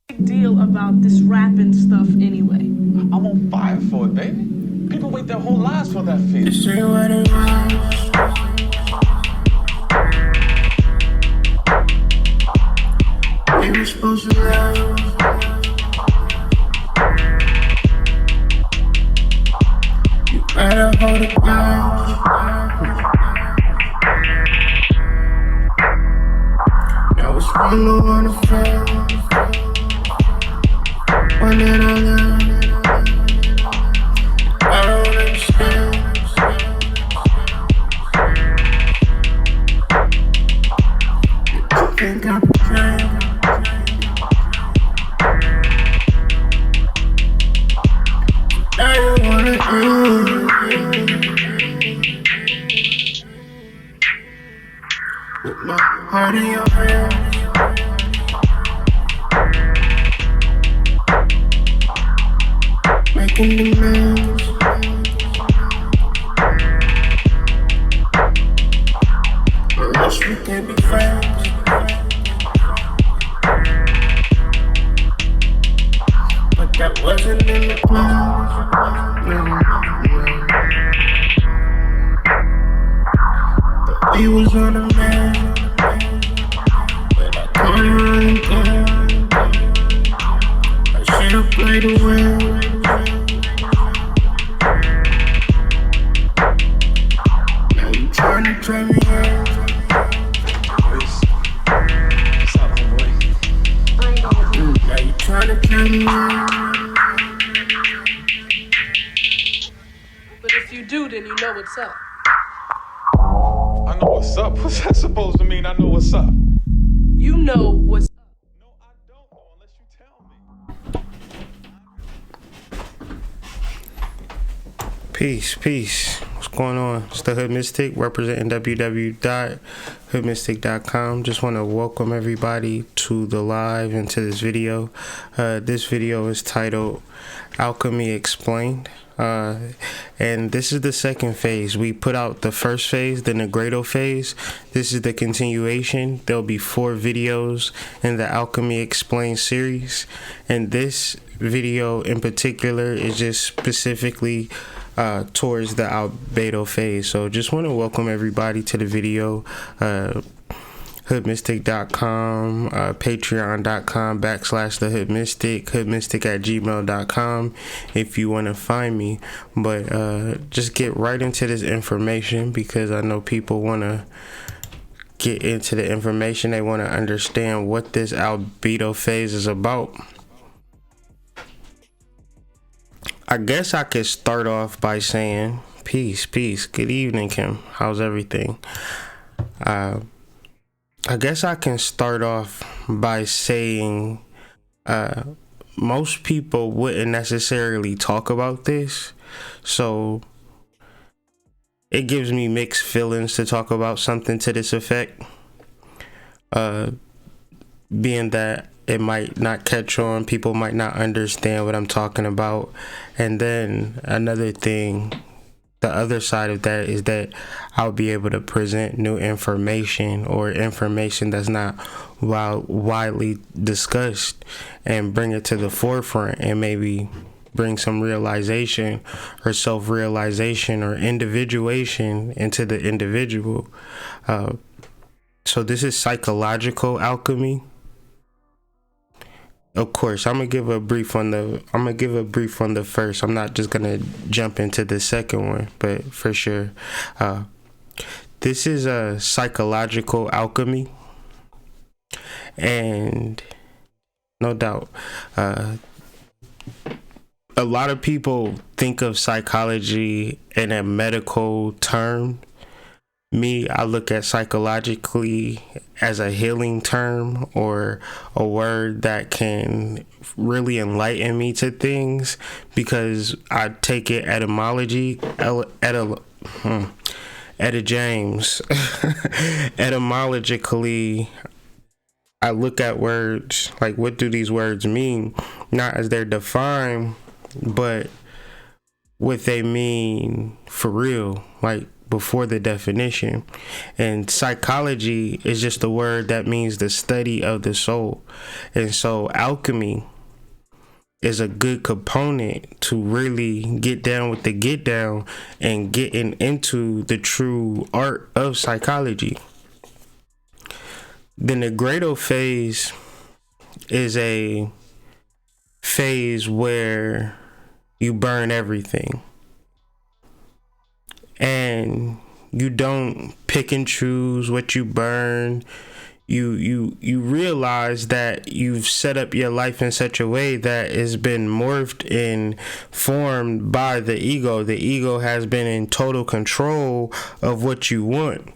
Big deal about this rapping stuff anyway? I'm on fire for it, baby. People wait their whole lives for that feeling. It's true what it was. We were supposed to love. You better hold it down. Now it's one to one affair. One that I love. I don't understand. You think I'm pretend. Now you wanna do. With my heart in your hands. Making demands. Or else we can't be friends. But that wasn't in the plans. But we was on a man. But I couldn't run again. I should've played away. Now you tryna try me out. What's up, homeboy? Now you tryna try me out. But if you do, then you know what's up. I know what's up. What's that supposed to mean? I know what's up. You know what's up. No, I don't know unless you tell me. Peace. What's going on? It's the Hood Mystic representing www.hoodmystic.com. Just want to welcome everybody to the live and to this video. This video is titled Alchemy Explained. And this is the second phase. We put out the first phase, the Negredo phase. This is the continuation. There'll be 4 videos in the Alchemy Explained series. And this video in particular is just specifically towards the Albedo phase. So just want to welcome everybody to the video. hoodmystic.com, patreon.com/thehoodmystic, hoodmystic@gmail.com if you want to find me. But just get right into this information because I know people want to get into the information. They want to understand what this Albedo phase is about. I guess I could start off by saying peace. Good evening, Kim. How's everything? I guess I can start off by saying most people wouldn't necessarily talk about this, so it gives me mixed feelings to talk about something to this effect, being that it might not catch on, people might not understand what I'm talking about. And then another thing, the other side of that is that I'll be able to present new information or information that's not widely discussed and bring it to the forefront and maybe bring some realization or self-realization or individuation into the individual. So this is psychological alchemy. Of course, I'm gonna give a brief on the first. I'm not just gonna jump into the second one, but for sure, this is a psychological alchemy, and no doubt, a lot of people think of psychology in a medical term. Me, I look at psychologically as a healing term or a word that can really enlighten me to things because I take it etymology, James. Etymologically, I look at words like what do these words mean, not as they're defined, but what they mean for real, like before the definition. And psychology is just a word that means the study of the soul. And so alchemy is a good component to really get down with the get down and getting into the true art of psychology. The Negredo phase is a phase where you burn everything. And you don't pick and choose what you burn. You realize that you've set up your life in such a way that it's been morphed and formed by the ego. The ego has been in total control of what you want.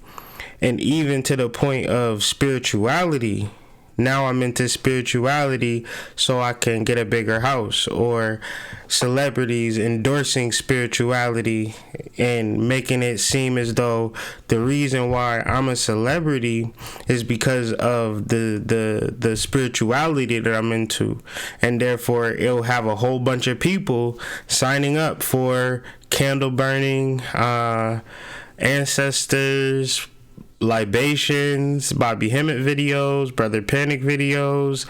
And even to the point of spirituality. Now I'm into spirituality so I can get a bigger house, or celebrities endorsing spirituality and making it seem as though the reason why I'm a celebrity is because of the spirituality that I'm into, and therefore it'll have a whole bunch of people signing up for candle burning, ancestors, libations, Bobby Hemmett videos, Brother Panic videos,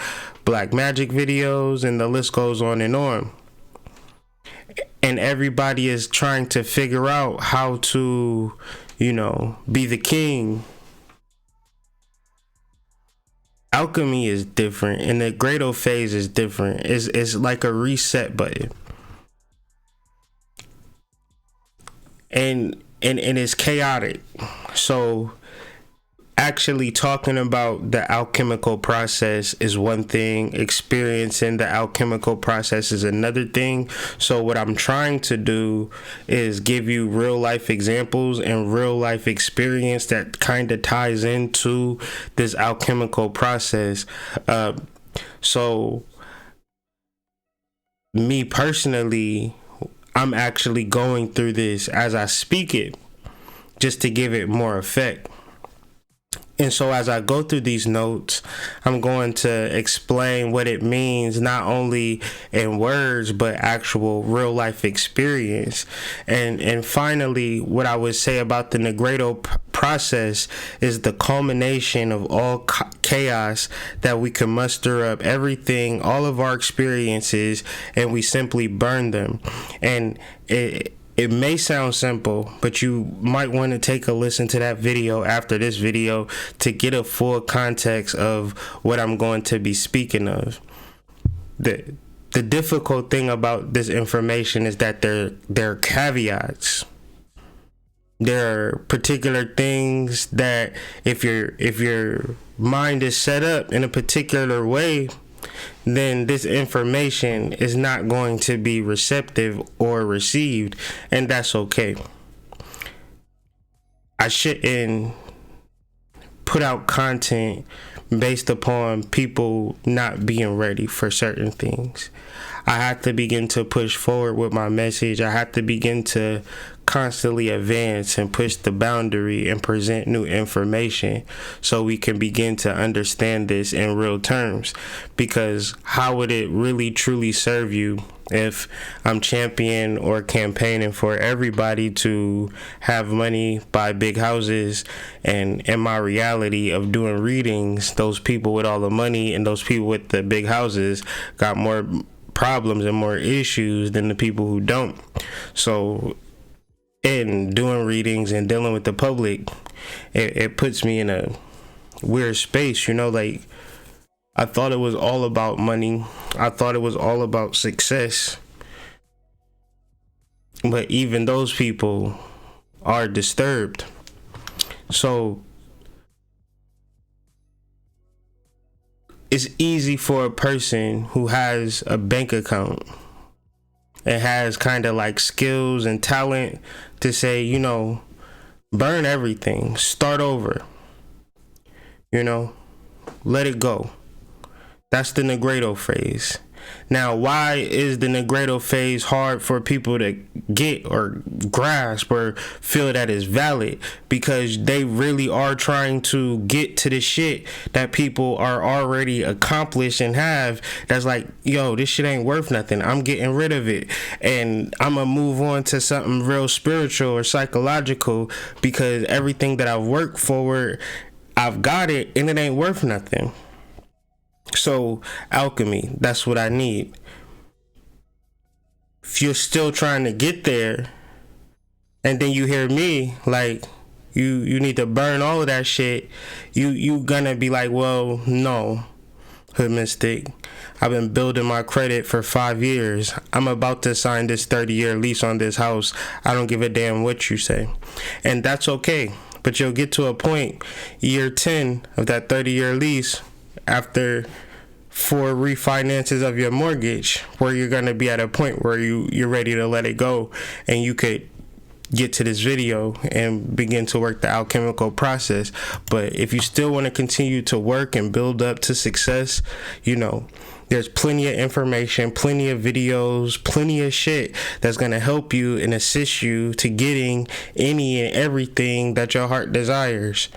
Black Magic videos, and the list goes on. And everybody is trying to figure out how to, be the king. Alchemy is different, and the Grado phase is different. It's like a reset button. And it's chaotic. So actually talking about the alchemical process is one thing. Experiencing the alchemical process is another thing. So what I'm trying to do is give you real life examples and real life experience that kind of ties into this alchemical process. So me personally, I'm actually going through this as I speak it, just to give it more effect. And so as I go through these notes, I'm going to explain what it means, not only in words, but actual real life experience. And finally, what I would say about the Negredo process is the culmination of all chaos that we can muster up, everything, all of our experiences, and we simply burn them. And it may sound simple, but you might want to take a listen to that video after this video to get a full context of what I'm going to be speaking of. The difficult thing about this information is that there are caveats. There are particular things that if your mind is set up in a particular way, then this information is not going to be receptive or received, and that's okay. I shouldn't put out content based upon people not being ready for certain things. I have to begin to push forward with my message. I have to begin to constantly advance and push the boundary and present new information so we can begin to understand this in real terms. Because how would it really truly serve you if I'm championing or campaigning for everybody to have money, buy big houses, and in my reality of doing readings, those people with all the money and those people with the big houses got more problems and more issues than the people who don't. So in doing readings and dealing with the public, it puts me in a weird space, like I thought it was all about money. I thought it was all about success. But even those people are disturbed. So it's easy for a person who has a bank account and has kind of like skills and talent to say, burn everything, start over, let it go. That's the Negredo phrase. Now, why is the Negredo phase hard for people to get or grasp or feel that is valid? Because they really are trying to get to the shit that people are already accomplished and have. That's like, yo, this shit ain't worth nothing. I'm getting rid of it. And I'm going to move on to something real spiritual or psychological because everything that I've worked for, I've got it and it ain't worth nothing. So, alchemy, that's what I need. If you're still trying to get there, and then you hear me, like, you need to burn all of that shit, you gonna be like, well, no, Hood Mystic, I've been building my credit for 5 years. I'm about to sign this 30-year lease on this house. I don't give a damn what you say. And that's okay. But you'll get to a point, year 10 of that 30-year lease, after 4 refinances of your mortgage, where you're going to be at a point where you're ready to let it go, and you could get to this video and begin to work the alchemical process. But if you still want to continue to work and build up to success, you know, there's plenty of information, plenty of videos, plenty of shit that's going to help you and assist you to getting any and everything that your heart desires.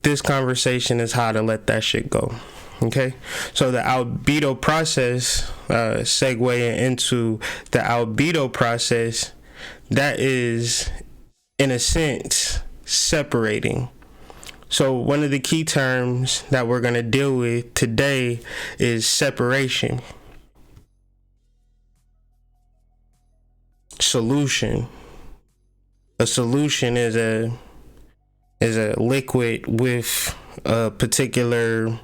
This conversation is how to let that shit go. Okay, so the albedo process, segueing into the albedo process, that is, in a sense, separating. So one of the key terms that we're going to deal with today is separation. Solution. A solution is a liquid with a particular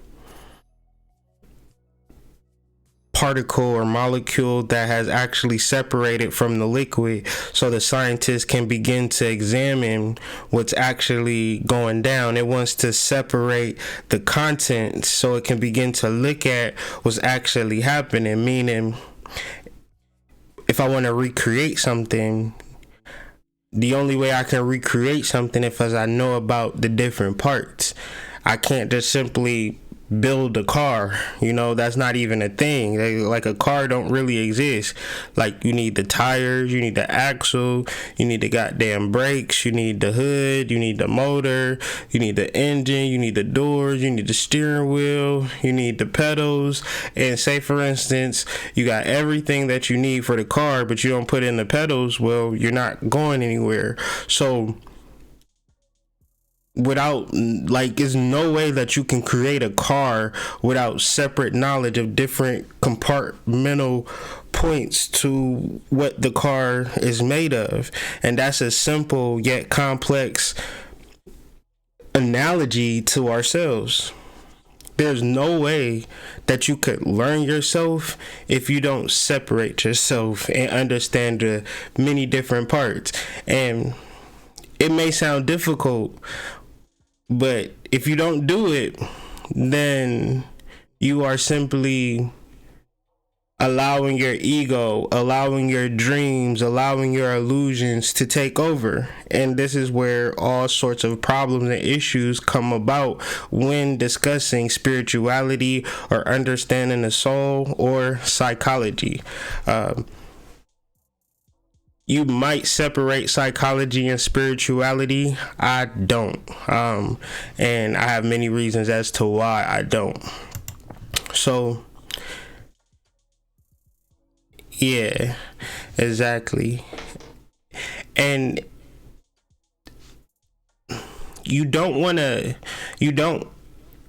particle or molecule that has actually separated from the liquid, so the scientist can begin to examine what's actually going down. It wants to separate the contents so it can begin to look at what's actually happening. Meaning, if I want to recreate something, the only way I can recreate something is if I know about the different parts. I can't just simply build a car, you know, that's not even a thing. Like a car don't really exist. Like, you need the tires, you need the axle, you need the goddamn brakes, you need the hood, you need the motor, you need the engine, you need the doors, you need the steering wheel, you need the pedals. And say, for instance, you got everything that you need for the car, but you don't put in the pedals, well, you're not going anywhere. So without, like, there's no way that you can create a car without separate knowledge of different compartmental points to what the car is made of. And that's a simple yet complex analogy to ourselves. There's no way that you could learn yourself if you don't separate yourself and understand the many different parts. And it may sound difficult, but if you don't do it, then you are simply allowing your ego, allowing your dreams, allowing your illusions to take over. And this is where all sorts of problems and issues come about when discussing spirituality or understanding the soul or psychology. You might separate psychology and spirituality. I don't. And I have many reasons as to why I don't. So, yeah, exactly. And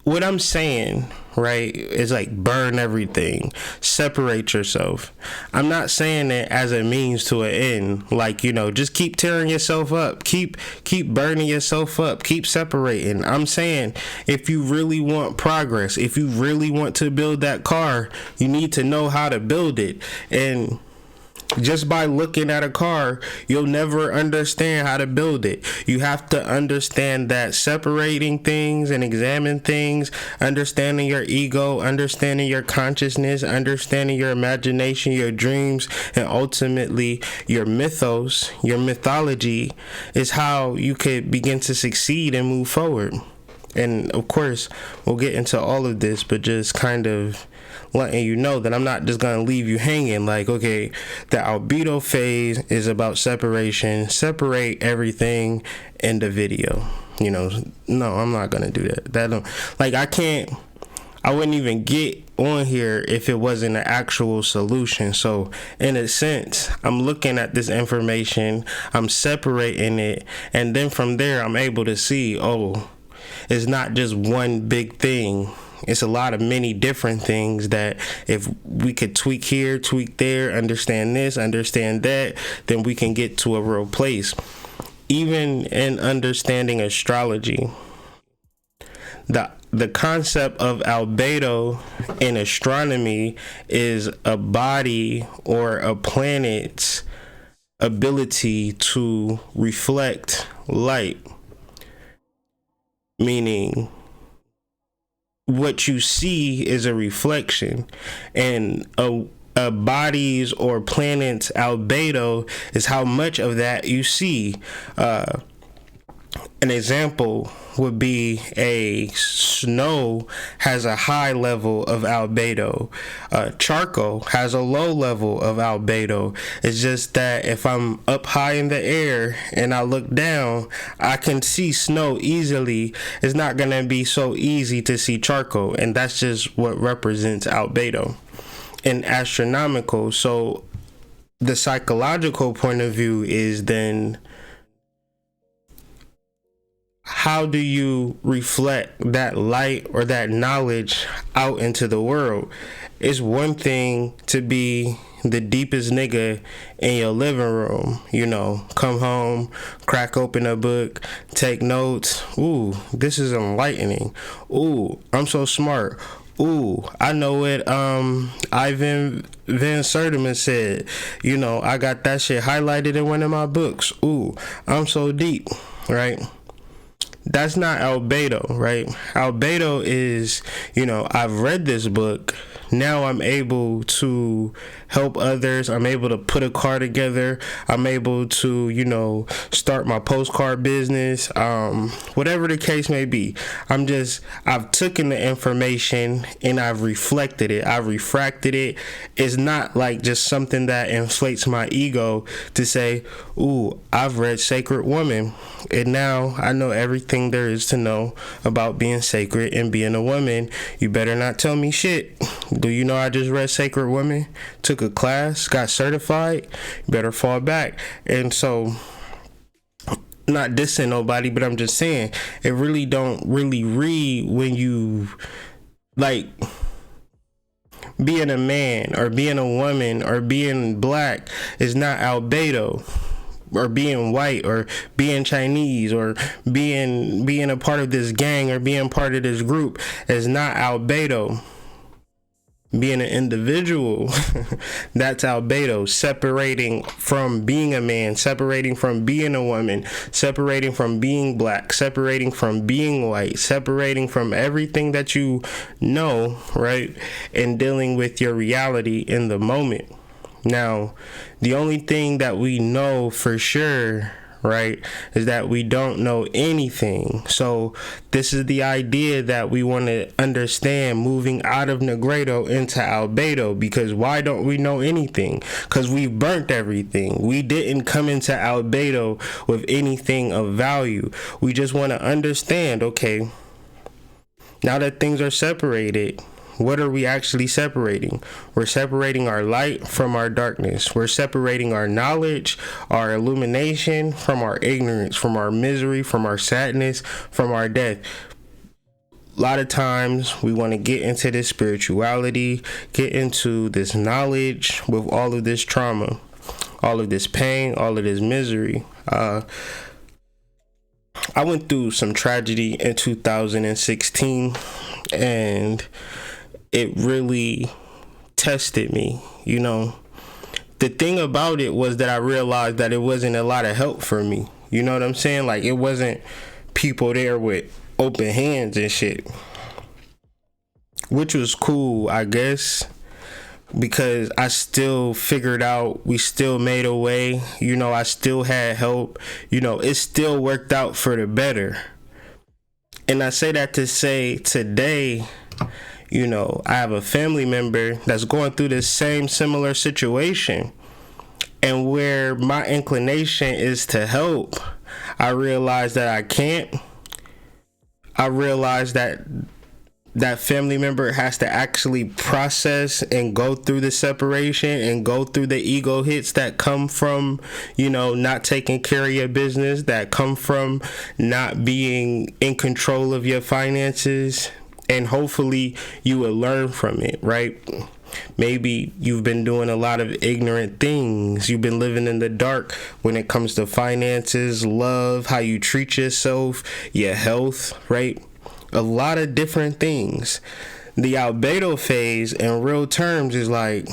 what I'm saying, right, is like burn everything, separate yourself. I'm not saying it as a means to an end, like, you know, just keep tearing yourself up, keep burning yourself up, keep separating. I'm saying if you really want progress, if you really want to build that car, you need to know how to build it. And just by looking at a car, you'll never understand how to build it. You have to understand that separating things and examine things, understanding your ego, understanding your consciousness, understanding your imagination, your dreams, and ultimately your mythos, your mythology, is how you could begin to succeed and move forward. And of course, we'll get into all of this, but just kind of letting you know that I'm not just going to leave you hanging like, okay, the albedo phase is about separation, separate everything in the video. You know, no, I'm not going to do that. That don't, like, I wouldn't even get on here if it wasn't an actual solution. So in a sense, I'm looking at this information, I'm separating it, and then from there I'm able to see, oh, it's not just one big thing. It's a lot of many different things that if we could tweak here, tweak there, understand this, understand that, then we can get to a real place. Even in understanding astrology, the concept of albedo in astronomy is a body or a planet's ability to reflect light, meaning what you see is a reflection, and a body's or planet's albedo is how much of that you see. An example would be a snow has a high level of albedo. Charcoal has a low level of albedo. It's just that if I'm up high in the air and I look down, I can see snow easily. It's not going to be so easy to see charcoal, and that's just what represents albedo in astronomical. So the psychological point of view is then, how do you reflect that light or that knowledge out into the world? It's one thing to be the deepest nigga in your living room, you know, come home, crack open a book, take notes. Ooh, this is enlightening. Ooh, I'm so smart. Ooh, I know what Ivan Van Sertima said. You know, I got that shit highlighted in one of my books. Ooh, I'm so deep, right? That's not albedo, right? Albedo is, you know, I've read this book. Now I'm able to help others. I'm able to put a car together. I'm able to, you know, start my postcard business. Whatever the case may be. I've taken the information and I've reflected it. I've refracted it. It's not like just something that inflates my ego to say, ooh, I've read Sacred Woman, and now I know everything there is to know about being sacred and being a woman. You better not tell me shit. Do you know I just read Sacred Woman? Took a class, got certified. You better fall back. And so, not dissing nobody, but I'm just saying, it really don't really read when you, like, being a man or being a woman or being black is not albedo, or being white or being Chinese or being a part of this gang or being part of this group is not albedo. Being an individual, that's albedo. Separating from being a man, separating from being a woman, separating from being black, separating from being white, separating from everything that you know, right? And dealing with your reality in the moment. Now, the only thing that we know for sure, right, is that we don't know anything. So this is the idea that we want to understand, moving out of Negredo into albedo. Because why don't we know anything? Because we've burnt everything. We didn't come into albedo with anything of value. We just want to understand, okay, now that things are separated, what are we actually separating? We're separating our light from our darkness. We're separating our knowledge, our illumination from our ignorance, from our misery, from our sadness, from our death. A lot of times we want to get into this spirituality, get into this knowledge with all of this trauma, all of this pain, all of this misery. I went through some tragedy in 2016, and it really tested me. You know, the thing about it was that I realized that it wasn't a lot of help for me. You know what I'm saying? Like, it wasn't people there with open hands and shit, which was cool, I guess, because I still figured out, we still made a way. You know, I still had help. You know, it still worked out for the better. And I say that to say today, you know, I have a family member that's going through this same similar situation. And where my inclination is to help, I realize that I can't. I realize that that family member has to actually process and go through the separation and go through the ego hits that come from, you know, not taking care of your business, that come from not being in control of your finances. And hopefully you will learn from it, right? Maybe you've been doing a lot of ignorant things. You've been living in the dark when it comes to finances, love, how you treat yourself, your health, right? A lot of different things. The Albedo phase in real terms is like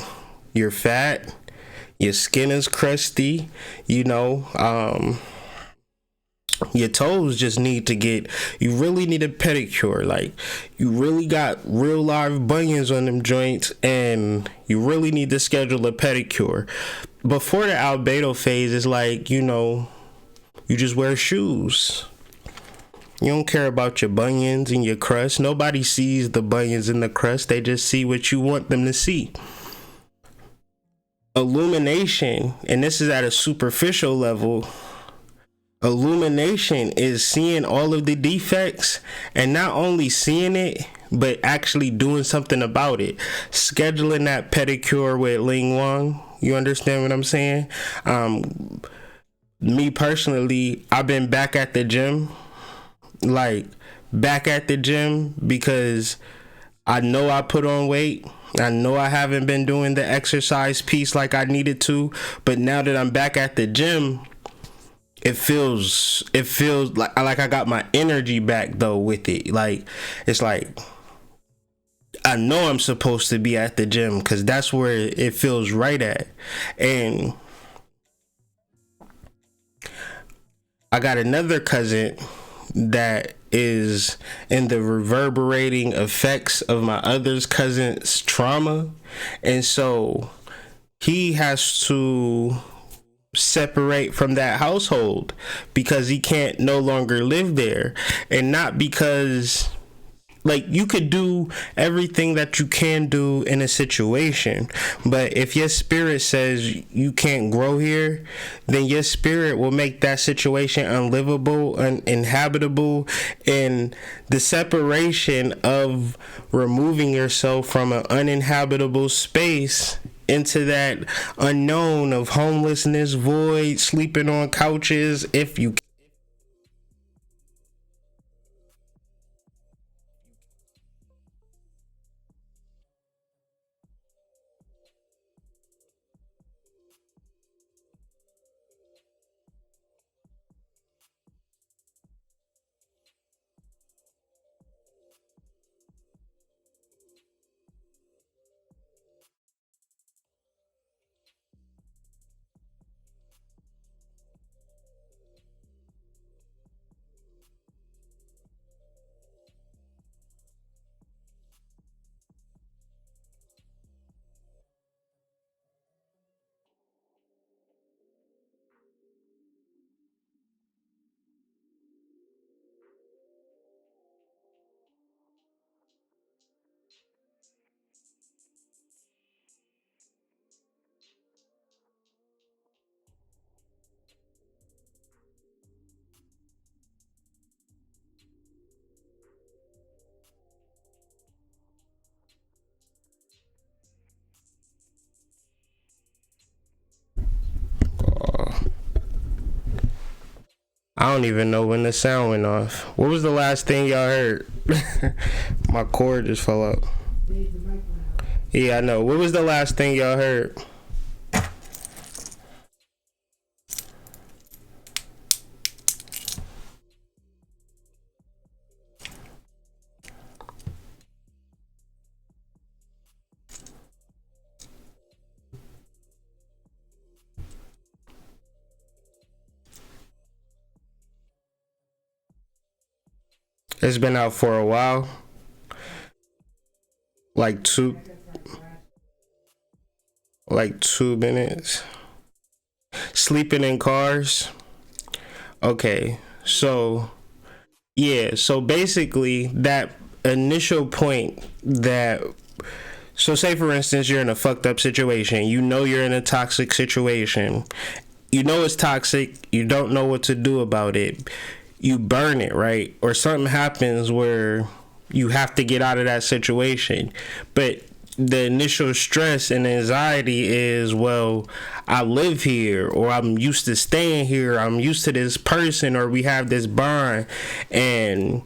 you're fat, your skin is crusty, you know, your toes just need to get, you really need a pedicure. Like, you really got real live bunions on them joints, and you really need to schedule a pedicure. Before the Albedo phase is like, you know, you just wear shoes. You don't care about your bunions and your crust. Nobody sees the bunions and the crust. They just see what you want them to see. Illumination, and this is at a superficial level, illumination is seeing all of the defects and not only seeing it, but actually doing something about it. Scheduling that pedicure with Ling Wang. You understand what I'm saying? Me personally, I've been back at the gym. Like, back at the gym because I know I put on weight. I know I haven't been doing the exercise piece like I needed to, but now that I'm back at the gym, it feels like I got my energy back though with it. Like, it's like I know I'm supposed to be at the gym because that's where it feels right at. And I got another cousin that is in the reverberating effects of my other cousin's trauma, and so he has to separate from that household because he can't no longer live there. And not because, like, you could do everything that you can do in a situation, but if your spirit says you can't grow here, then your spirit will make that situation unlivable, uninhabitable. And the separation of removing yourself from an uninhabitable space into that unknown of homelessness, void, sleeping on couches, if you I don't even know when the sound went off. What was the last thing y'all heard? My cord just fell out. Yeah, I know. What was the last thing y'all heard? It's been out for a while. Like 2 minutes. Sleeping in cars. Okay, so Yeah, so basically that initial point that, so say for instance you're in a fucked up situation, you know you're in a toxic situation, you know it's toxic, you don't know what to do about it, you burn it, right? Or something happens where you have to get out of that situation, but the initial stress and anxiety is, well, I live here, or I'm used to staying here, I'm used to this person, or we have this bond. And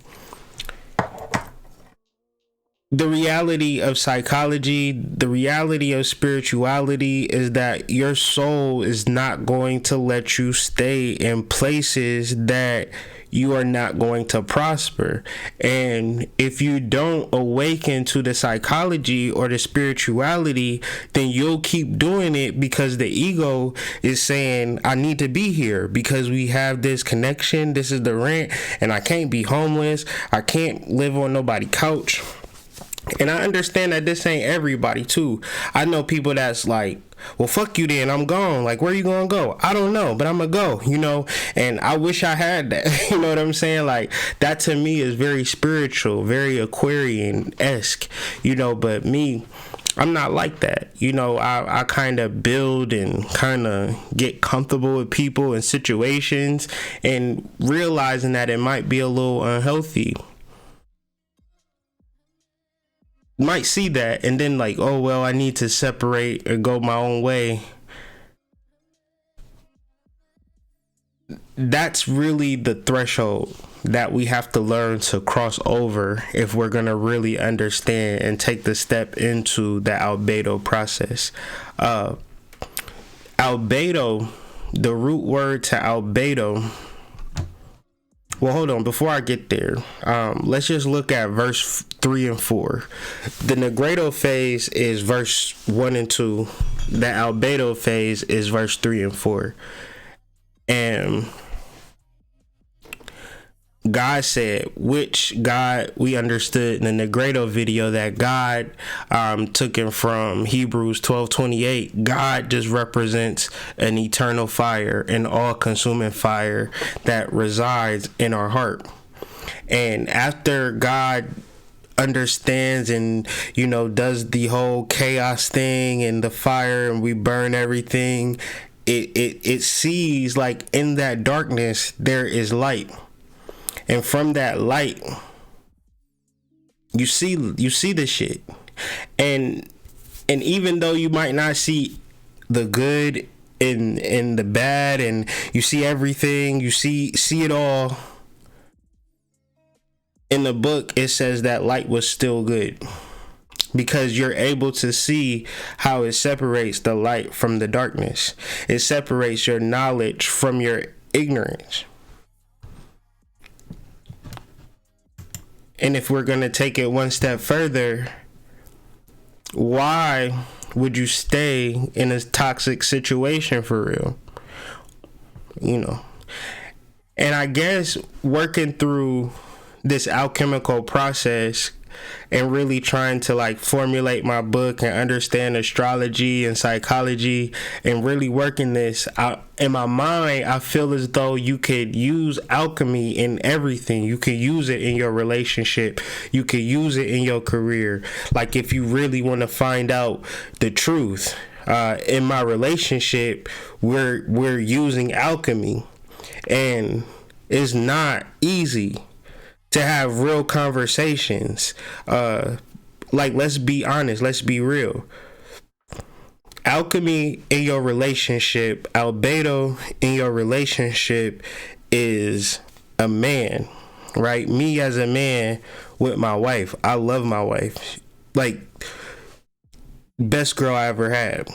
the reality of psychology, the reality of spirituality is that your soul is not going to let you stay in places that you are not going to prosper. And if you don't awaken to the psychology or the spirituality, then you'll keep doing it because the ego is saying, I need to be here because we have this connection, this is the rent, and I can't be homeless, I can't live on nobody's couch. And I understand that this ain't everybody too. I know people that's like, well, fuck you then, I'm gone. Like, where you gonna go? I don't know, but I'm gonna go, you know? And I wish I had that. You know what I'm saying? Like, that to me is very spiritual, very Aquarian-esque, you know? But me, I'm not like that. You know, I kind of build and kind of get comfortable with people and situations, and realizing that it might be a little unhealthy. Might see that and then like, oh well, I need to separate or go my own way. That's really the threshold that we have to learn to cross over if we're gonna really understand and take the step into the Albedo process. Albedo, the root word to Albedo. Well, hold on. Before I get there, let's just look at verse 3 and 4. The Negredo phase is verse 1 and 2. The Albedo phase is verse 3 and 4. And God said, which God, we understood in the Negredo video that God took him from Hebrews 12:28. God just represents an eternal fire, an all-consuming fire that resides in our heart. And after God understands and, you know, does the whole chaos thing and the fire and we burn everything, it sees like in that darkness there is light. And from that light, you see the shit. And even though you might not see the good in the bad, and you see everything, you see it all, in the book it says that light was still good, because you're able to see how it separates the light from the darkness. It separates your knowledge from your ignorance. And if we're going to take it one step further, why would you stay in a toxic situation for real? You know. And I guess working through this alchemical process and really trying to like formulate my book and understand astrology and psychology and really working this out in my mind, I feel as though you could use alchemy in everything. You could use it in your relationship, you could use it in your career. Like if you really want to find out the truth, in my relationship we're using alchemy, and it's not easy to have real conversations. Like, let's be honest, let's be real. Alchemy in your relationship, Albedo in your relationship is a man, right? Me as a man with my wife. I love my wife. Like, best girl I ever had.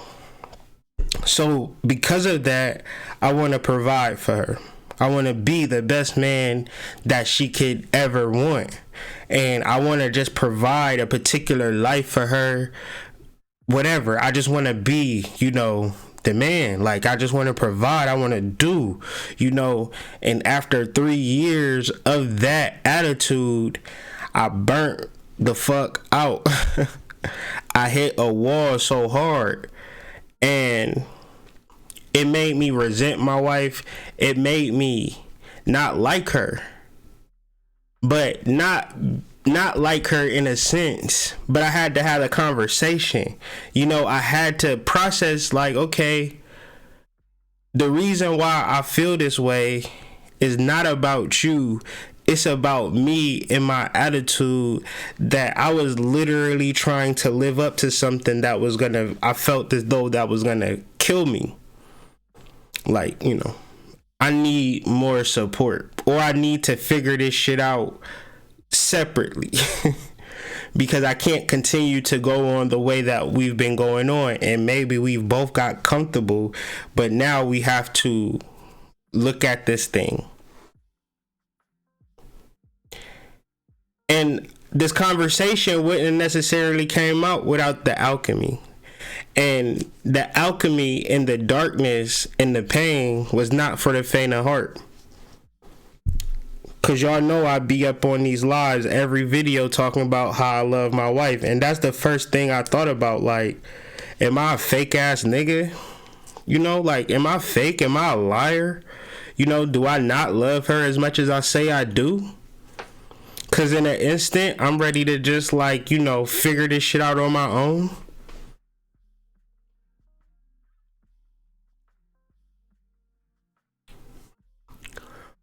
So because of that, I want to provide for her. I want to be the best man that she could ever want. And I want to just provide a particular life for her. Whatever. I just want to be, you know, the man. Like, I just want to provide. I want to do, you know. And after 3 years of that attitude, I burnt the fuck out. I hit a wall so hard. And it made me resent my wife. It made me not like her. but not like her in a sense, but I had to have a conversation. I had to process, like, okay, the reason why I feel this way is not about you. It's about me and my attitude, that I was literally trying to live up to something that was I felt as though that was gonna kill me. Like, I need more support, or I need to figure this shit out separately. Because I can't continue to go on the way that we've been going on, and maybe we've both got comfortable, but now we have to look at this thing. And this conversation wouldn't necessarily came out without the alchemy. And the alchemy and the darkness and the pain was not for the faint of heart. Cause y'all know I be up on these lives every video talking about how I love my wife. And that's the first thing I thought about. Like, am I a fake ass nigga? Like, am I fake? Am I a liar? Do I not love her as much as I say I do? Cause in an instant, I'm ready to just figure this shit out on my own.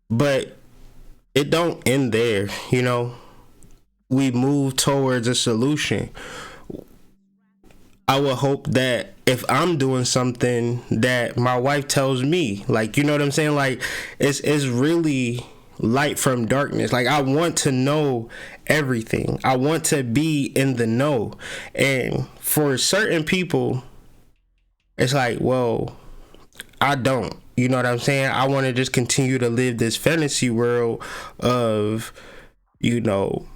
But it don't end there, we move towards a solution. I would hope that if I'm doing something that my wife tells me, like, what I'm saying? Like, it's really light from darkness. Like, I want to know everything. I want to be in the know. And for certain people, it's like, well, I don't. You know what I'm saying? I want to just continue to live this fantasy world of,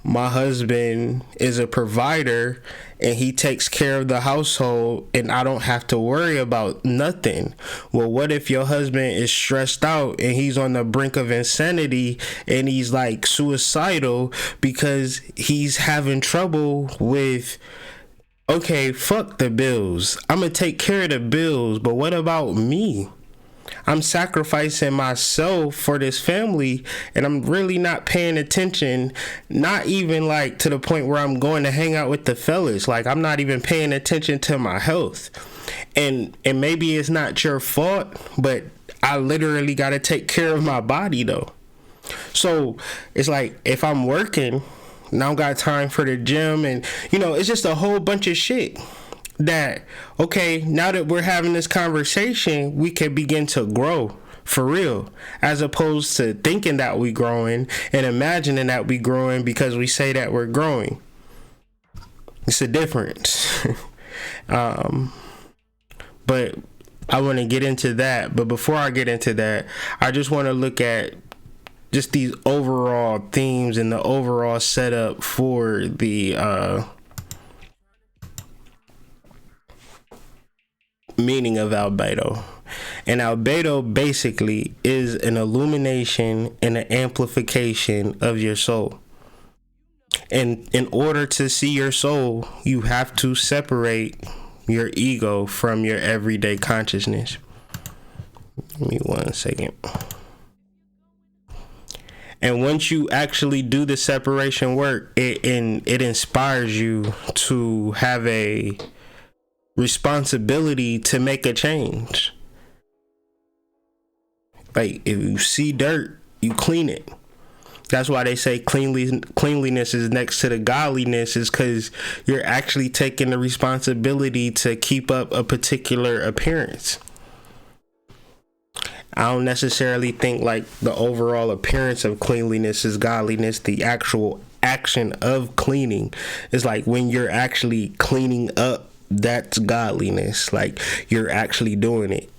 my husband is a provider and he takes care of the household and I don't have to worry about nothing. Well, what if your husband is stressed out and he's on the brink of insanity and he's like suicidal because he's having trouble with, okay, fuck the bills. I'm going to take care of the bills, but what about me? I'm sacrificing myself for this family and I'm really not paying attention, not even like to the point where I'm going to hang out with the fellas. Like, I'm not even paying attention to my health. And maybe it's not your fault, but I literally got to take care of my body though. So it's like, if I'm working, now I got time for the gym and, it's just a whole bunch of shit. That, okay, now that we're having this conversation, we can begin to grow for real, as opposed to thinking that we growing and imagining that we growing because we say that we're growing. It's a difference. But I want to get into that. But before I get into that, I just want to look at just these overall themes and the overall setup for the meaning of Albedo. And Albedo basically is an illumination and an amplification of your soul. And in order to see your soul, you have to separate your ego from your everyday consciousness. Give me 1 second. And once you actually do the separation work, it inspires you to have a responsibility to make a change. Like, if you see dirt, you clean it. That's why they say cleanliness is next to the godliness, is because you're actually taking the responsibility to keep up a particular appearance. I don't necessarily think like the overall appearance of cleanliness is godliness. The actual action of cleaning is like when you're actually cleaning up, that's godliness. Like, you're actually doing it.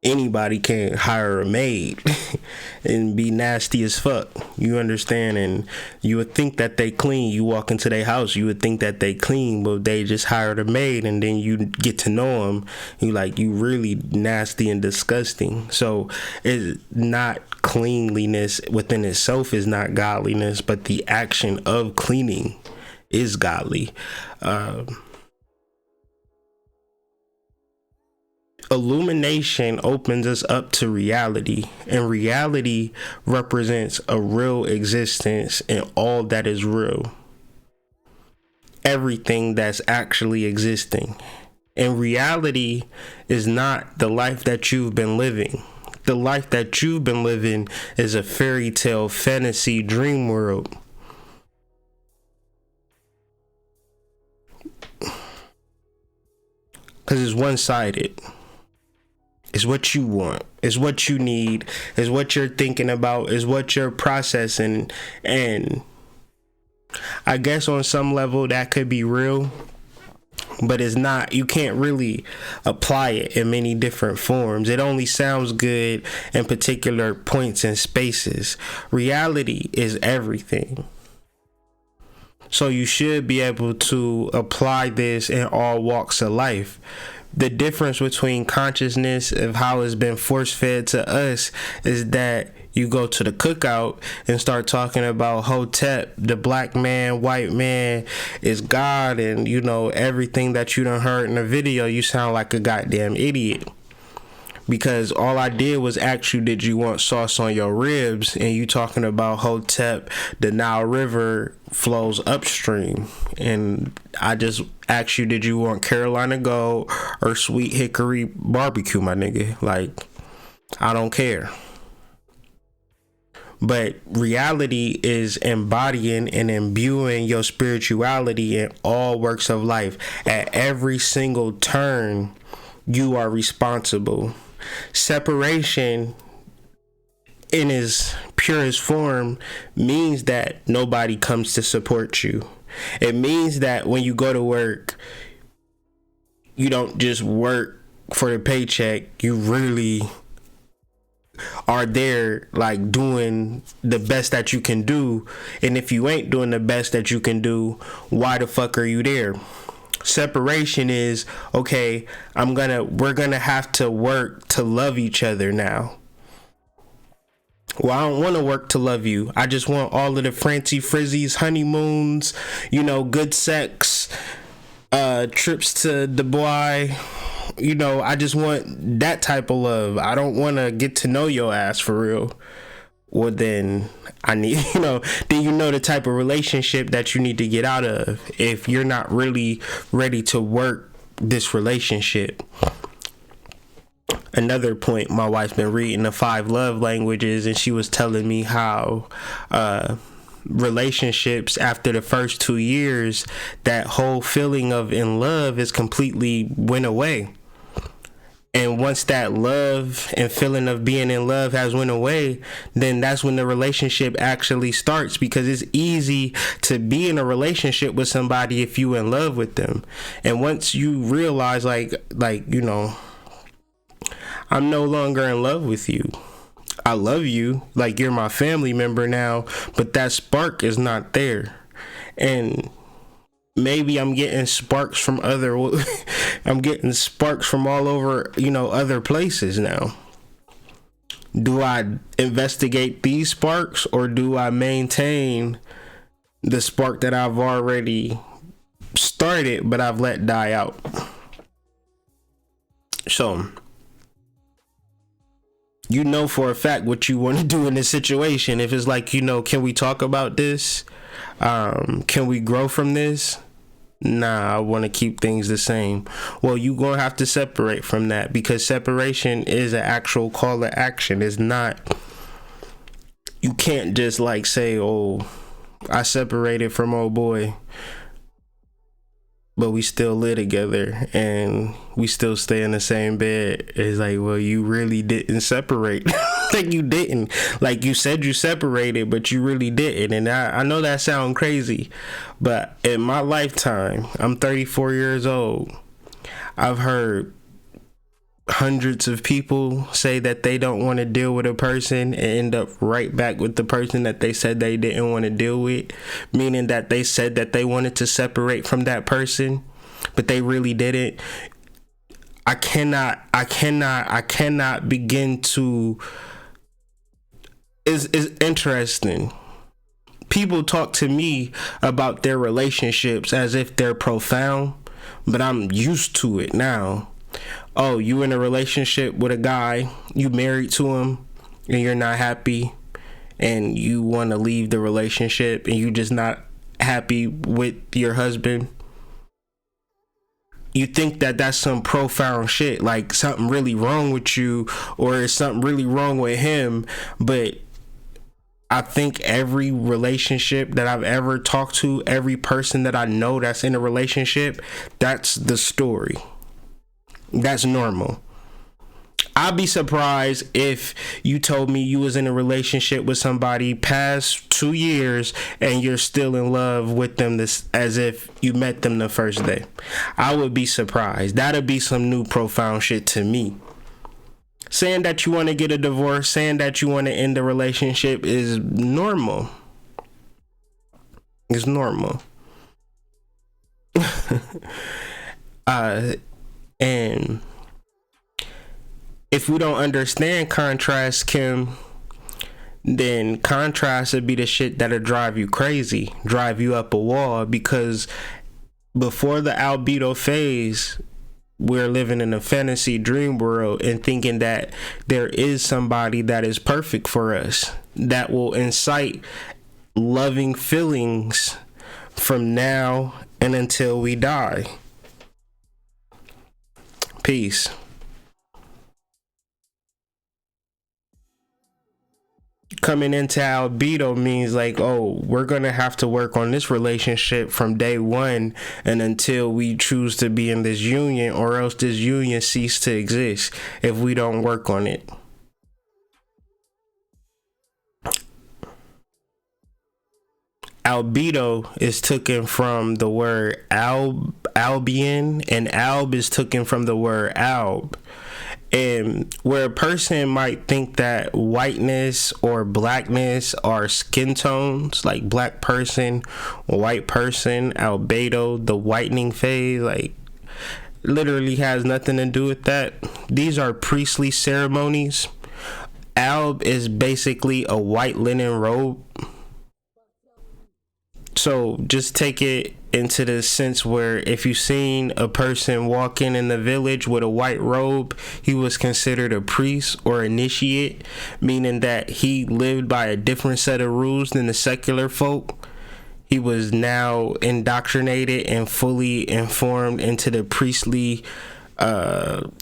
Anybody can hire a maid and be nasty as fuck. You understand? And you would think that they clean. You walk into their house, you would think that they clean, but they just hired a maid, and then you get to know them. You like, you really nasty and disgusting. So it's not cleanliness within itself is not godliness, but the action of cleaning is godly. illumination opens us up to reality, and reality represents a real existence and all that is real. Everything that's actually existing. And reality is not the life that you've been living. The life that you've been living is a fairy tale, fantasy, dream world. Because it's one-sided. It's what you want. It's what you need. It's what you're thinking about. It's what you're processing. And I guess on some level that could be real. But it's not. You can't really apply it in many different forms. It only sounds good in particular points and spaces. Reality is everything. So you should be able to apply this in all walks of life. The difference between consciousness of how it's been force fed to us is that you go to the cookout and start talking about Hotep, the black man, white man is God, and you know everything that you done heard in the video. You sound like a goddamn idiot. Because all I did was ask you, did you want sauce on your ribs? And you talking about Hotep, the Nile River flows upstream. And I just asked you, did you want Carolina Gold or Sweet Hickory barbecue, my nigga? Like, I don't care. But reality is embodying and imbuing your spirituality in all works of life. At every single turn, you are responsible. Separation in its purest form means that nobody comes to support you. It means that when you go to work, you don't just work for the paycheck. You really are there like doing the best that you can do. And if you ain't doing the best that you can do, why the fuck are you there? Separation is, okay, we're gonna have to work to love each other now. Well, I don't want to work to love you. I just want all of the fancy frizzies, honeymoons, you know, good sex, trips to Dubai. You know, I just want that type of love. I don't want to get to know your ass for real. Well, then I need, then you know the type of relationship that you need to get out of if you're not really ready to work this relationship. Another point, my wife's been reading the 5 love languages, and she was telling me how relationships after the first 2 years, that whole feeling of in love is completely went away. And once that love and feeling of being in love has went away, then that's when the relationship actually starts, because it's easy to be in a relationship with somebody if you in love with them. And once you realize like I'm no longer in love with you. I love you, like you're my family member now, but that spark is not there. And maybe I'm getting sparks from I'm getting sparks from all over, other places now. Do I investigate these sparks, or do I maintain the spark that I've already started but I've let die out? So, you know for a fact what you want to do in this situation. If it's like, can we talk about this? Can we grow from this? Nah, I want to keep things the same. Well, you're going to have to separate from that, because separation is an actual call to action. It's not, you can't just like say, oh, I separated from old boy, but we still live together and we still stay in the same bed. It's like, well, you really didn't separate. Like you didn't. Like you said you separated, but you really didn't. And I know that sounds crazy, but in my lifetime, I'm 34 years old. I've heard hundreds of people say that they don't want to deal with a person and end up right back with the person that they said they didn't want to deal with, meaning that they said that they wanted to separate from that person, but they really didn't. I cannot begin to. It's interesting. People talk to me about their relationships as if they're profound, but I'm used to it now. oh, you in a relationship with a guy, you married to him, and you're not happy, and you want to leave the relationship, and you just not happy with your husband. You think that that's some profound shit, like something really wrong with you, or is something really wrong with him. But I think every relationship that I've ever talked to, every person that I know that's in a relationship, that's the story. That's normal. I'd be surprised if you told me you was in a relationship with somebody past 2 years and you're still in love with them this as if you met them the first day. I would be surprised. That'd be some new profound shit to me. Saying that you want to get a divorce, saying that you want to end the relationship is normal. It's normal. And if we don't understand contrast, Kim, then contrast would be the shit that'll drive you crazy, drive you up a wall, because before the Albedo phase, we're living in a fantasy dream world and thinking that there is somebody that is perfect for us, that will incite loving feelings from now and until we die. Peace. Coming into Albedo means like, oh, we're gonna have to work on this relationship from day one and until we choose to be in this union, or else this union cease to exist if we don't work on it. Albedo is taken from the word Albion, and Alb is taken from the word Alb. And where a person might think that whiteness or blackness are skin tones, like black person, white person, albedo, the whitening phase, like literally has nothing to do with that. These are priestly ceremonies. Alb is basically a white linen robe. So just take it into the sense where if you seen a person walking in the village with a white robe, he was considered a priest or initiate, meaning that he lived by a different set of rules than the secular folk. He was now indoctrinated and fully informed into the priestly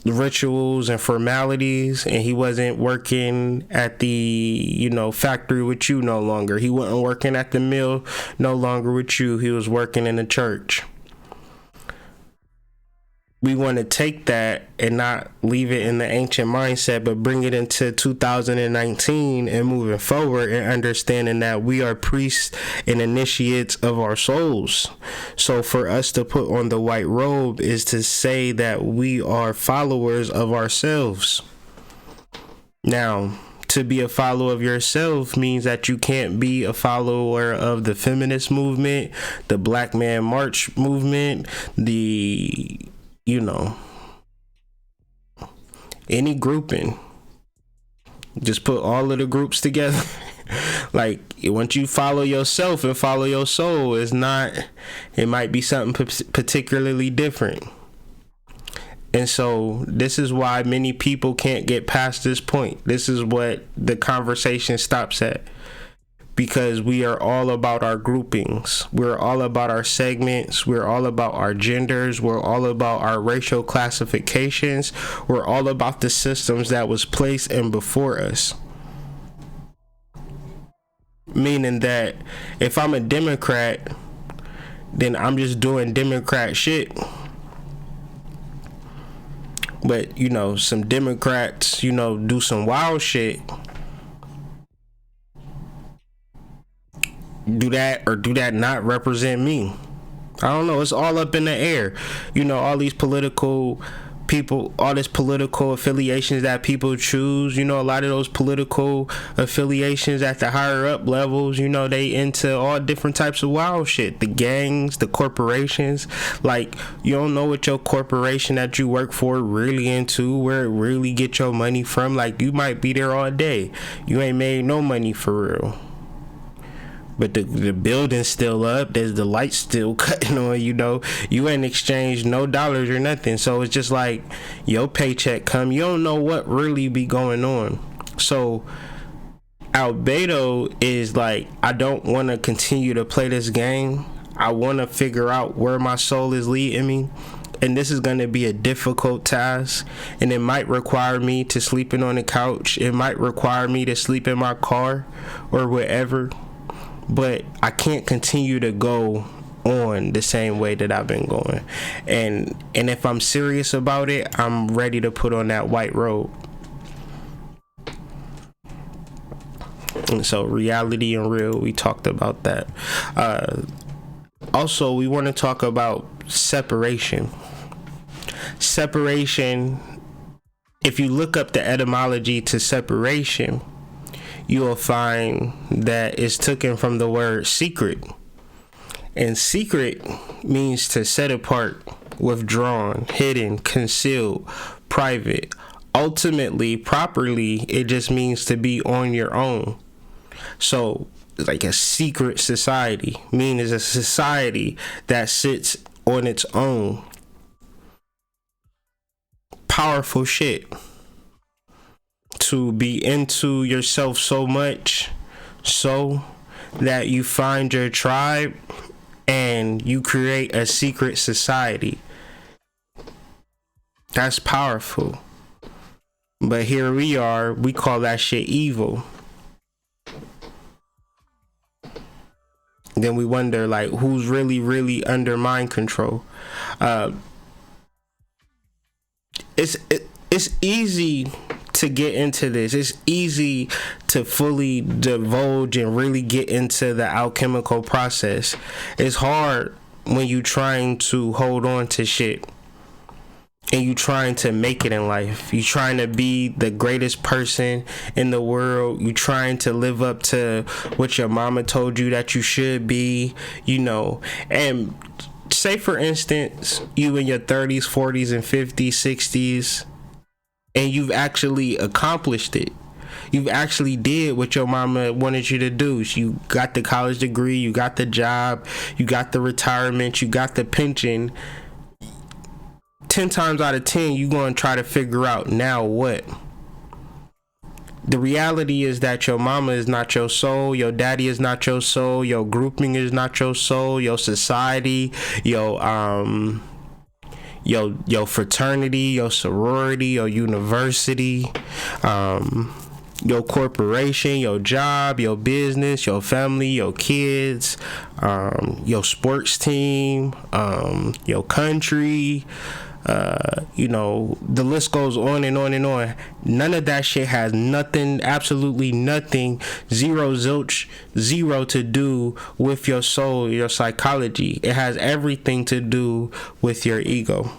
rituals and formalities, and he wasn't working at the factory with you no longer. He wasn't working at the mill no longer with you. He was working in the church. We want to take that and not leave it in the ancient mindset, but bring it into 2019 and moving forward, and understanding that we are priests and initiates of our souls. So for us to put on the white robe is to say that we are followers of ourselves. Now, to be a follower of yourself means that you can't be a follower of the feminist movement, the Black Man March movement, any grouping. Just put all of the groups together. Like, once you follow yourself and follow your soul, it might be something particularly different. And so this is why many people can't get past this point. This is what the conversation stops at. Because we are all about our groupings. We're all about our segments. We're all about our genders. We're all about our racial classifications. We're all about the systems that was placed in before us. Meaning that if I'm a Democrat, then I'm just doing Democrat shit. But, some Democrats, do some wild shit. Do that not represent me? I don't know. It's all up in the air. All these political people, all this political affiliations that people choose, a lot of those political affiliations at the higher up levels, they into all different types of wild shit. The gangs, the corporations. Like, you don't know what your corporation that you work for really into, where it really get your money from. Like, you might be there all day. You ain't made no money for real. but the building's still up. There's the lights still cutting on. You ain't exchanged no dollars or nothing. So it's just like your paycheck come. You don't know what really be going on. So Albedo is like, I don't want to continue to play this game. I want to figure out where my soul is leading me. And this is going to be a difficult task. And it might require me to sleeping on the couch. It might require me to sleep in my car or wherever. But I can't continue to go on the same way that I've been going. And if I'm serious about it, I'm ready to put on that white robe. And so reality and real, we talked about that. Also, we want to talk about separation. Separation, if you look up the etymology to separation, you will find that it's taken from the word secret. And secret means to set apart, withdrawn, hidden, concealed, private. Ultimately, properly, it just means to be on your own. So, like a secret society, meaning it's a society that sits on its own. Powerful shit. To be into yourself so much so that you find your tribe and you create a secret society. That's powerful. But here we are, we call that shit evil. Then we wonder, like, who's really under mind control? It's easy to get into this. It's easy to fully divulge and really get into the alchemical process. It's hard when you trying to hold on to shit and you trying to make it in life. You trying to be the greatest person in the world. You trying to live up to what your mama told you that you should be, and say for instance, you in your 30s, 40s, and 50s, 60s, and you've actually accomplished it. You've actually did what your mama wanted you to do. You got the college degree, you got the job, you got the retirement, you got the pension. 10 times out of 10, you're going to try to figure out now what. The reality is that your mama is not your soul, your daddy is not your soul, your grouping is not your soul, your society, your fraternity, your sorority, your university, your corporation, your job, your business, your family, your kids, your sports team, your country. The list goes on and on and on. None of that shit has nothing, absolutely nothing, zero zilch, zero to do with your soul, your psychology. It has everything to do with your ego.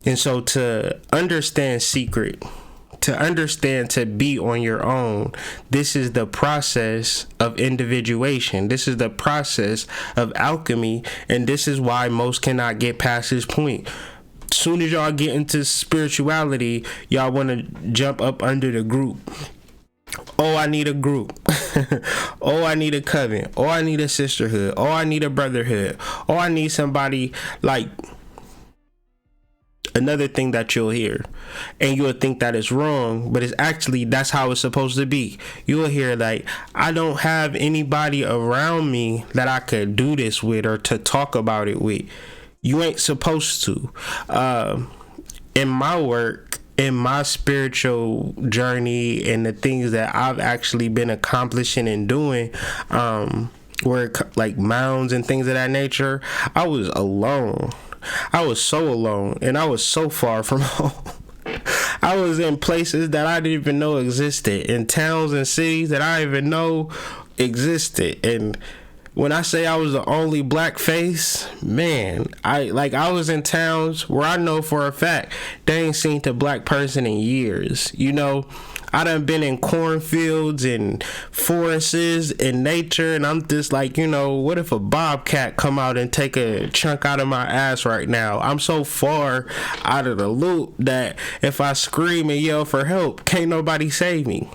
And so to understand secret, to understand to be on your own, this is the process of individuation. This is the process of alchemy, and this is why most cannot get past this point. Soon as y'all get into spirituality, y'all want to jump up under the group. Oh, I need a group. Oh, I need a coven. Oh, I need a sisterhood. Oh, I need a brotherhood. Oh, I need somebody like... Another thing that you'll hear, and you'll think that it's wrong, but it's actually, that's how it's supposed to be. You'll hear like, I don't have anybody around me that I could do this with or to talk about it with. You ain't supposed to. In my work, in my spiritual journey, and the things that I've actually been accomplishing and doing, where like mounds and things of that nature, I was alone. I was so alone, and I was so far from home. I was in places that I didn't even know existed, in towns and cities that I didn't even know existed. And when I say I was the only black face, man, I was in towns where I know for a fact they ain't seen a black person in years. I done been in cornfields and forests and nature, and I'm just like, what if a bobcat come out and take a chunk out of my ass right now? I'm so far out of the loop that if I scream and yell for help, can't nobody save me.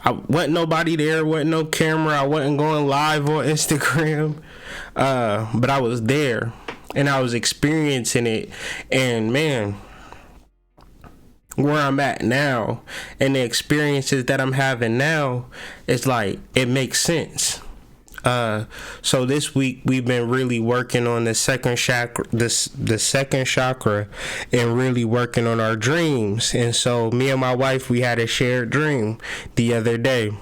I wasn't nobody there, wasn't no camera, I wasn't going live on Instagram, but I was there and I was experiencing it. And man, where I'm at now and the experiences that I'm having now, it's like it makes sense. So this week we've been really working on the second chakra, the second chakra, and really working on our dreams. And so me and my wife, we had a shared dream the other day.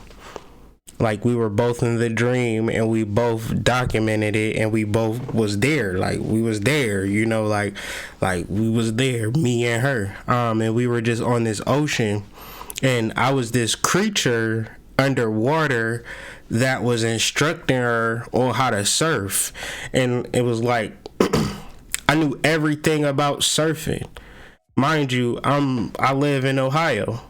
Like we were both in the dream and we both documented it and we both was there. Like we was there, you know, like we was there, me and her. And we were just on this ocean and I was this creature underwater that was instructing her on how to surf. And it was like I knew everything about surfing. Mind you, I live in Ohio.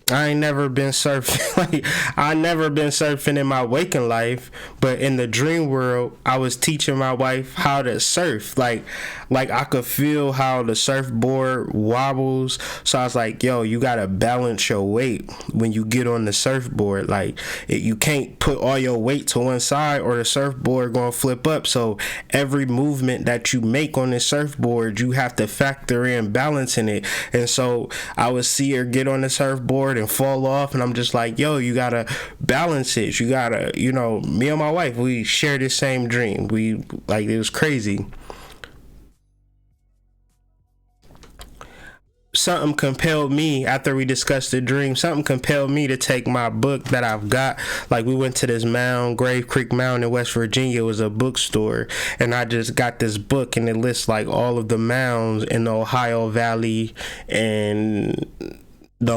I ain't never been surfing. Like I never been surfing in my waking life, but in the dream world, I was teaching my wife how to surf. Like I could feel how the surfboard wobbles. So I was like, "Yo, you gotta balance your weight when you get on the surfboard. Like you can't put all your weight to one side, or the surfboard gonna flip up. So every movement that you make on the surfboard, you have to factor in balancing it." And so I would see her get on the surfboard and fall off, and I'm just like, yo, you gotta balance it. You gotta, you know, me and my wife, we share the same dream. We like, it was crazy. Something compelled me after we discussed the dream. Something compelled me to take my book that I've got. Like we went to this mound, Grave Creek Mound in West Virginia. It was a bookstore, and I just got this book, and it lists like all of the mounds in the Ohio Valley and and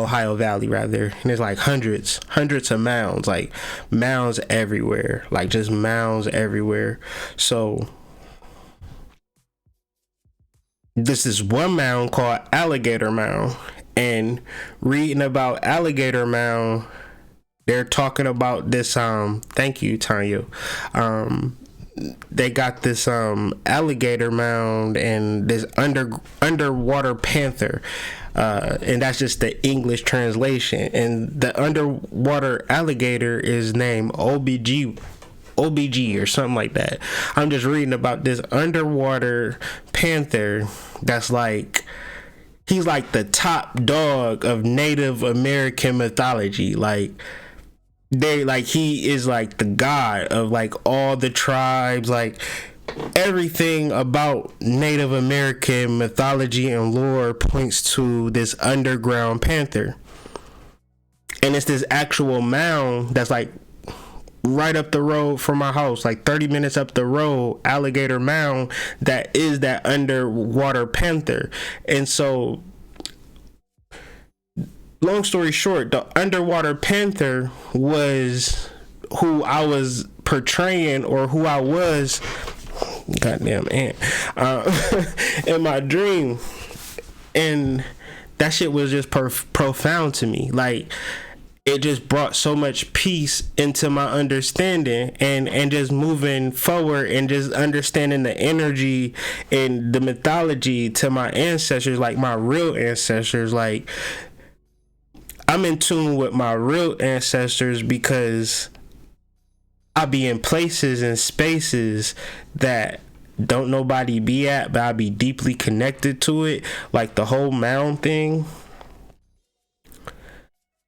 there's like hundreds of mounds, like mounds everywhere, like just mounds everywhere. So this is one mound called Alligator Mound, and reading about Alligator Mound, they're talking about this thank you, Tanya. They got this alligator mound and this underwater panther, and that's just the English translation. And the underwater alligator is named OBG or something like that. I'm just reading about this underwater panther that's like, he's like the top dog of Native American mythology. He is like the god of like all the tribes. Like everything about Native American mythology and lore points to this underground panther. And it's this actual mound that's like right up the road from my house, like 30 minutes up the road, Alligator Mound, that is that underwater panther. And so, long story short, the underwater panther was who I was portraying, or who I was, goddamn ant, in my dream. And that shit was just profound to me. Like, it just brought so much peace into my understanding, and just moving forward and just understanding the energy and the mythology to my ancestors, like my real ancestors. Like, I'm in tune with my real ancestors because I be in places and spaces that don't nobody be at, but I be deeply connected to it. Like the whole mound thing,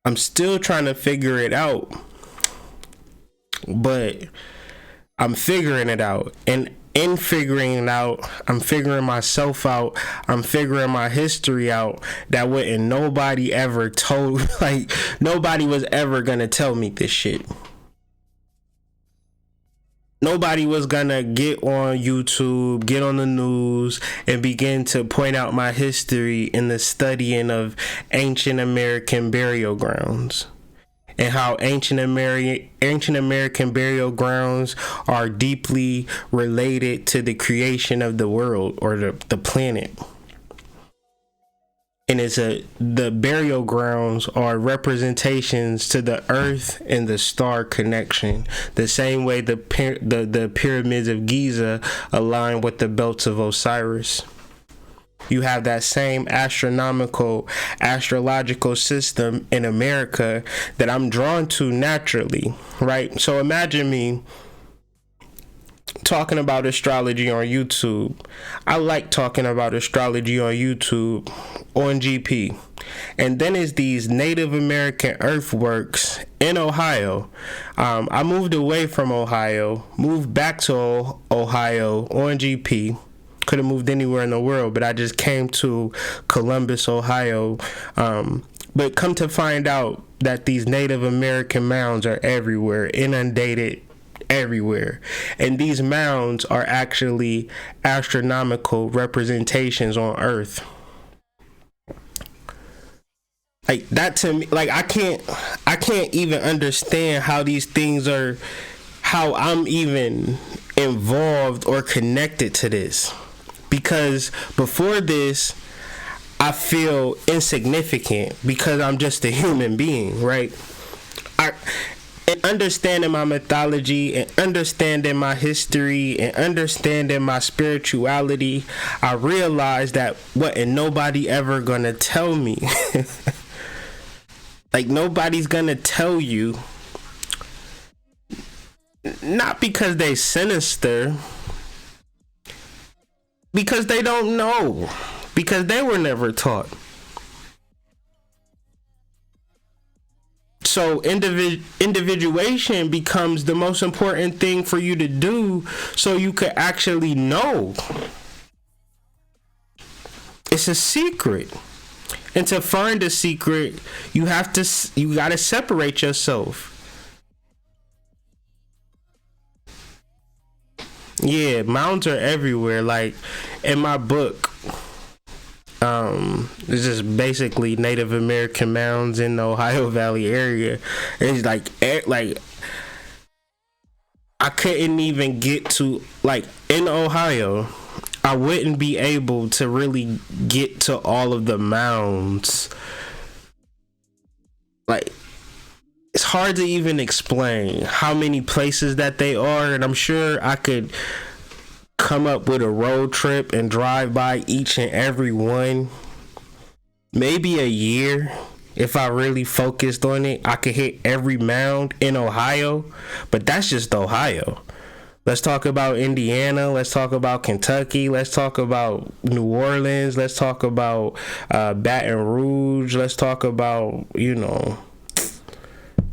I'm still trying to figure it out, but I'm figuring it out. And in figuring it out, I'm figuring myself out. I'm figuring my history out that wouldn't nobody ever told. Like, nobody was ever gonna tell me this shit. Nobody was gonna get on YouTube, get on the news, and begin to point out my history in the studying of ancient American burial grounds, and how ancient American burial grounds are deeply related to the creation of the world, or the planet. And the burial grounds are representations to the earth and the star connection, the same way the pyramids of Giza align with the belts of Osiris. You have that same astrological system in America that I'm drawn to naturally, right? So imagine me talking about astrology on YouTube. I like talking about astrology on YouTube, on GP. And then it's these Native American earthworks in Ohio. I moved away from Ohio, moved back to Ohio on GP. Could have moved anywhere in the world, but I just came to Columbus, Ohio. But come to find out that these Native American mounds are everywhere, inundated everywhere. And these mounds are actually astronomical representations on Earth. Like that to me, like I can't even understand how these things are, how I'm even involved or connected to this. Because before this, I feel insignificant because I'm just a human being, right? And understanding my mythology and understanding my history and understanding my spirituality, I realized that wasn't nobody ever gonna tell me. Like, nobody's gonna tell you, not because they sinister, because they don't know, because they were never taught. So individuation becomes the most important thing for you to do so you could actually know. It's a secret. And to find a secret, you gotta separate yourself. Yeah, mounds are everywhere. Like in my book, it's just basically Native American mounds in the Ohio Valley area. It's like I couldn't even get to, like, in Ohio, I wouldn't be able to really get to all of the mounds. Like, it's hard to even explain how many places that they are, and I'm sure I could come up with a road trip and drive by each and every one. Maybe a year, if I really focused on it, I could hit every mound in Ohio, but that's just Ohio. Let's talk about Indiana. Let's talk about Kentucky. Let's talk about New Orleans. Let's talk about Baton Rouge. Let's talk about,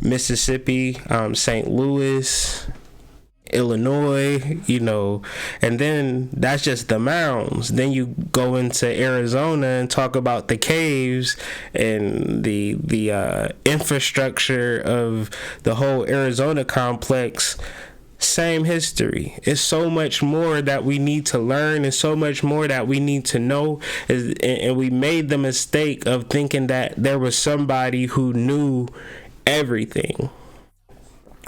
Mississippi, St. Louis, Illinois, and then that's just the mounds. Then you go into Arizona and talk about the caves and the infrastructure of the whole Arizona complex. Same history. It's so much more that we need to learn and so much more that we need to know. And we made the mistake of thinking that there was somebody who knew everything.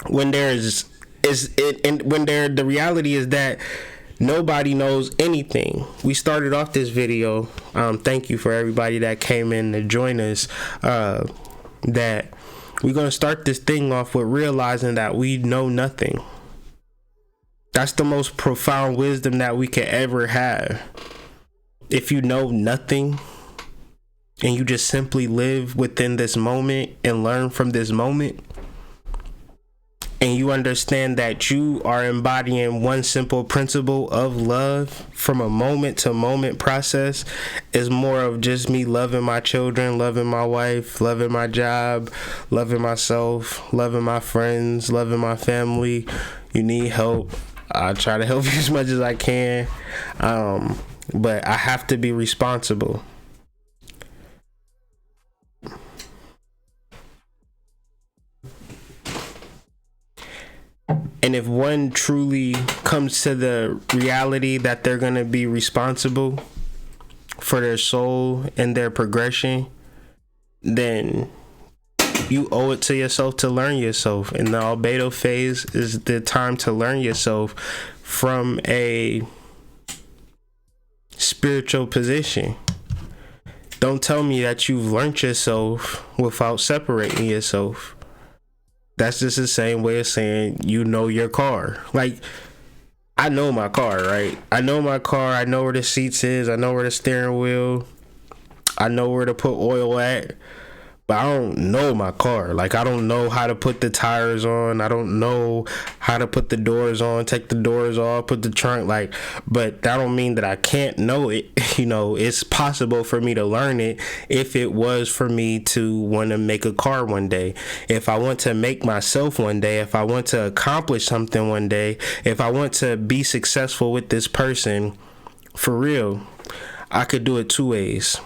When the reality is that nobody knows anything. We started off this video. Thank you for everybody that came in to join us. That we're gonna start this thing off with realizing that we know nothing. That's the most profound wisdom that we could ever have. If you know nothing and you just simply live within this moment and learn from this moment, and you understand that you are embodying one simple principle of love from a moment to moment process, is more of just me loving my children, loving my wife, loving my job, loving myself, loving my friends, loving my family. You need help, I try to help you as much as I can, but I have to be responsible. And if one truly comes to the reality that they're going to be responsible for their soul and their progression, then you owe it to yourself to learn yourself. And the Albedo phase is the time to learn yourself from a spiritual position. Don't tell me that you've learned yourself without separating yourself. That's just the same way of saying you know your car. Like, I know my car, right? I know my car. I know where the seats is. I know where the steering wheel. I know where to put oil at. But I don't know my car. Like, I don't know how to put the tires on. I don't know how to put the doors on, take the doors off, put the trunk, like, but that don't mean that I can't know it. You know, it's possible for me to learn it if it was for me to want to make a car one day. If I want to make myself one day, if I want to accomplish something one day, if I want to be successful with this person, for real, I could do it two ways.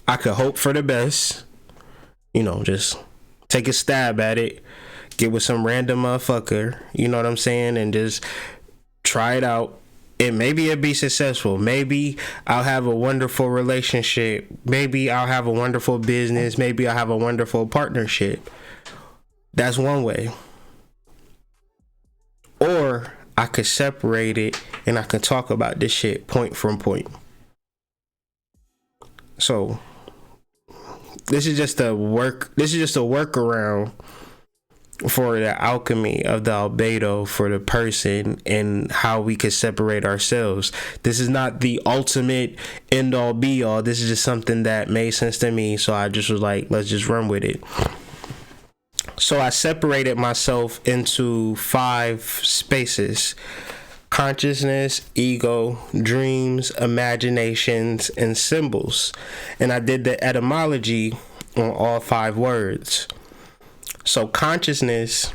I could hope for the best, you know, just take a stab at it, get with some random motherfucker, you know what I'm saying, and just try it out. And maybe it'll be successful. Maybe I'll have a wonderful relationship. Maybe I'll have a wonderful business. Maybe I'll have a wonderful partnership. That's one way. Or I could separate it and I could talk about this shit point from point. So this is just a workaround for the alchemy of the albedo for the person and how we could separate ourselves. This is not the ultimate end all be all. This is just something that made sense to me. So I just was like, let's just run with it. So I separated myself into 5 spaces: consciousness, ego, dreams, imaginations, and symbols. And I did the etymology on all 5 words. So consciousness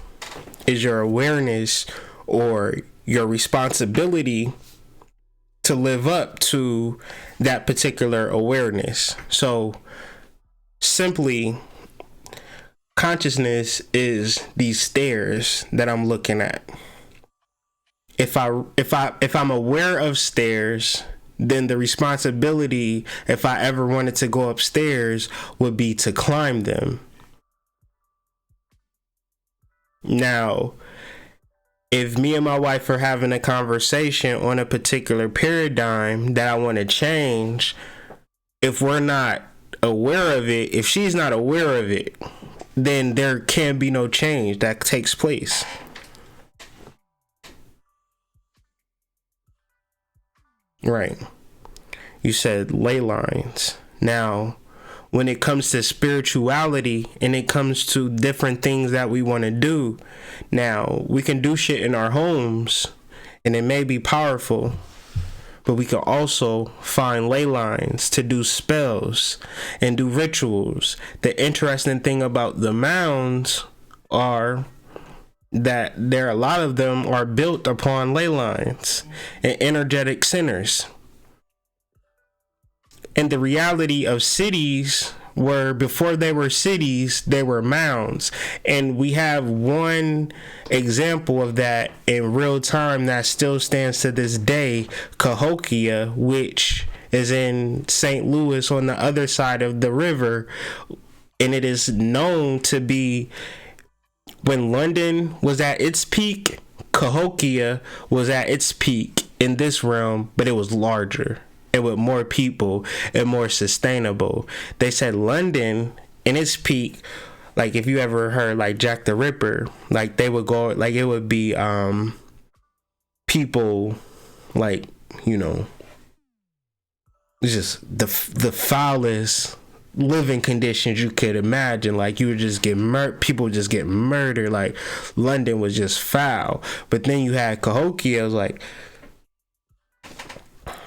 is your awareness or your responsibility to live up to that particular awareness. So simply, consciousness is these stairs that I'm looking at. If I'm aware of stairs, then the responsibility, if I ever wanted to go upstairs, would be to climb them. Now, if me and my wife are having a conversation on a particular paradigm that I want to change, if we're not aware of it, if she's not aware of it, then there can be no change that takes place. Right. You said ley lines. Now, when it comes to spirituality and it comes to different things that we want to do, now we can do shit in our homes and it may be powerful, but we can also find ley lines to do spells and do rituals. The interesting thing about the mounds are that a lot of them are built upon ley lines and energetic centers. And the reality of cities were, before they were cities, they were mounds. And we have one example of that in real time that still stands to this day, Cahokia, which is in St. Louis on the other side of the river. And it is known to be, when London was at its peak, Cahokia was at its peak in this realm, but it was larger and with more people and more sustainable. They said London in its peak, like if you ever heard like Jack the Ripper, like they would go, like it would be people like, you know, just the foulest living conditions you could imagine. Like you would just get people just get murdered. Like London was just foul. But then you had Cahokia, it was like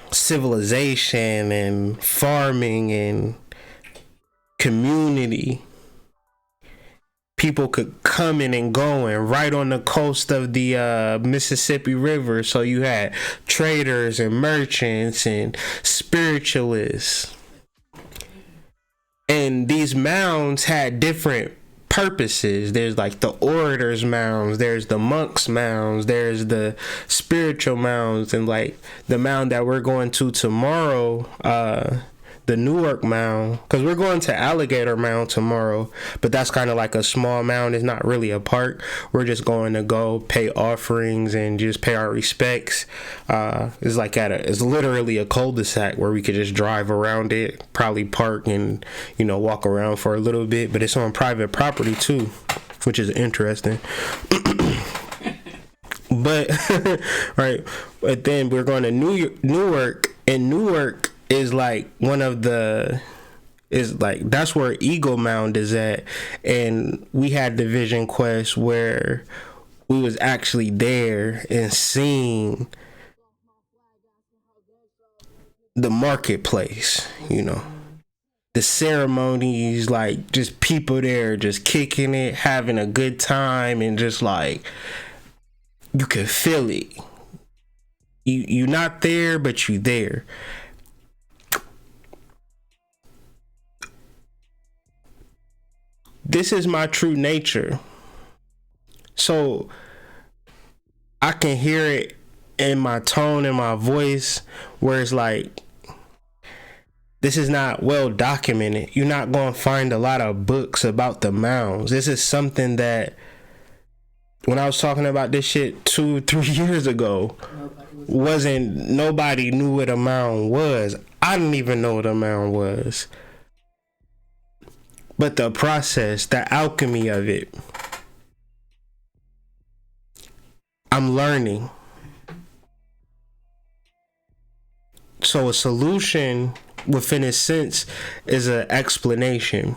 civilization and farming and community. People could come in and go in right on the coast of the Mississippi River. So you had traders and merchants and spiritualists. And these mounds had different purposes. There's like the orators mounds, there's the monks mounds, there's the spiritual mounds, and like the mound that we're going to tomorrow, the Newark mound, because we're going to Alligator Mound tomorrow, but that's kind of like a small mound. It's not really a park. We're just going to go pay offerings and just pay our respects. It's like it's literally a cul-de-sac where we could just drive around it, probably park and, you know, walk around for a little bit, but it's on private property too, which is interesting. But right, but then we're going to Newark, and Newark is like one of the is like that's where Eagle Mound is at, and we had the Vision Quest where we was actually there and seeing the marketplace, you know, the ceremonies, like just people there just kicking it, having a good time, and just like you can feel it. You're not there, but you there. This is my true nature. So I can hear it in my tone and my voice where it's like, this is not well documented. You're not going to find a lot of books about the mounds. This is something that when I was talking about this shit 2-3 years ago, nobody knew what a mound was. I didn't even know what a mound was. But the process, the alchemy of it, I'm learning. So a solution within a sense is an explanation.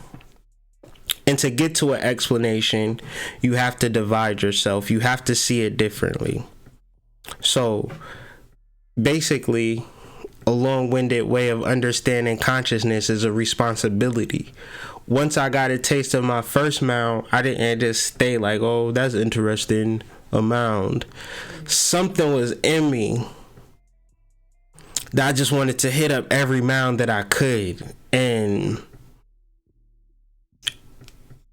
And to get to an explanation, you have to divide yourself. You have to see it differently. So basically, a long-winded way of understanding consciousness is a responsibility. Once I got a taste of my first mound, I didn't just stay like, oh, that's interesting, a mound. Something was in me that I just wanted to hit up every mound that I could. And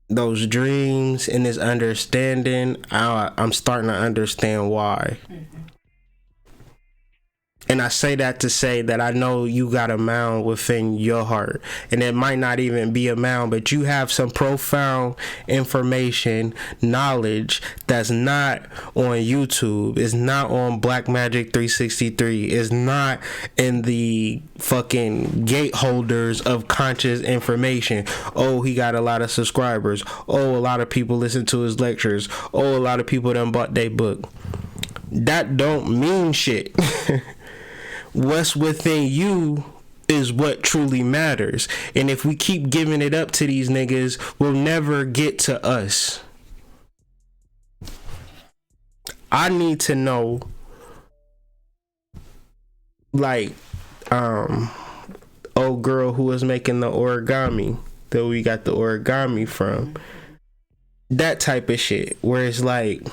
those dreams and this understanding, I'm starting to understand why. And I say that to say that I know you got a mound within your heart. And it might not even be a mound, but you have some profound information, knowledge that's not on YouTube. It's not on Black Magic 363. It's not in the fucking gateholders of conscious information. Oh, he got a lot of subscribers. Oh, a lot of people listen to his lectures. Oh, a lot of people done bought their book. That don't mean shit. What's within you is what truly matters. And if we keep giving it up to these niggas, we'll never get to us. I need to know, like, old girl who was making the origami that we got the origami from. That type of shit where it's like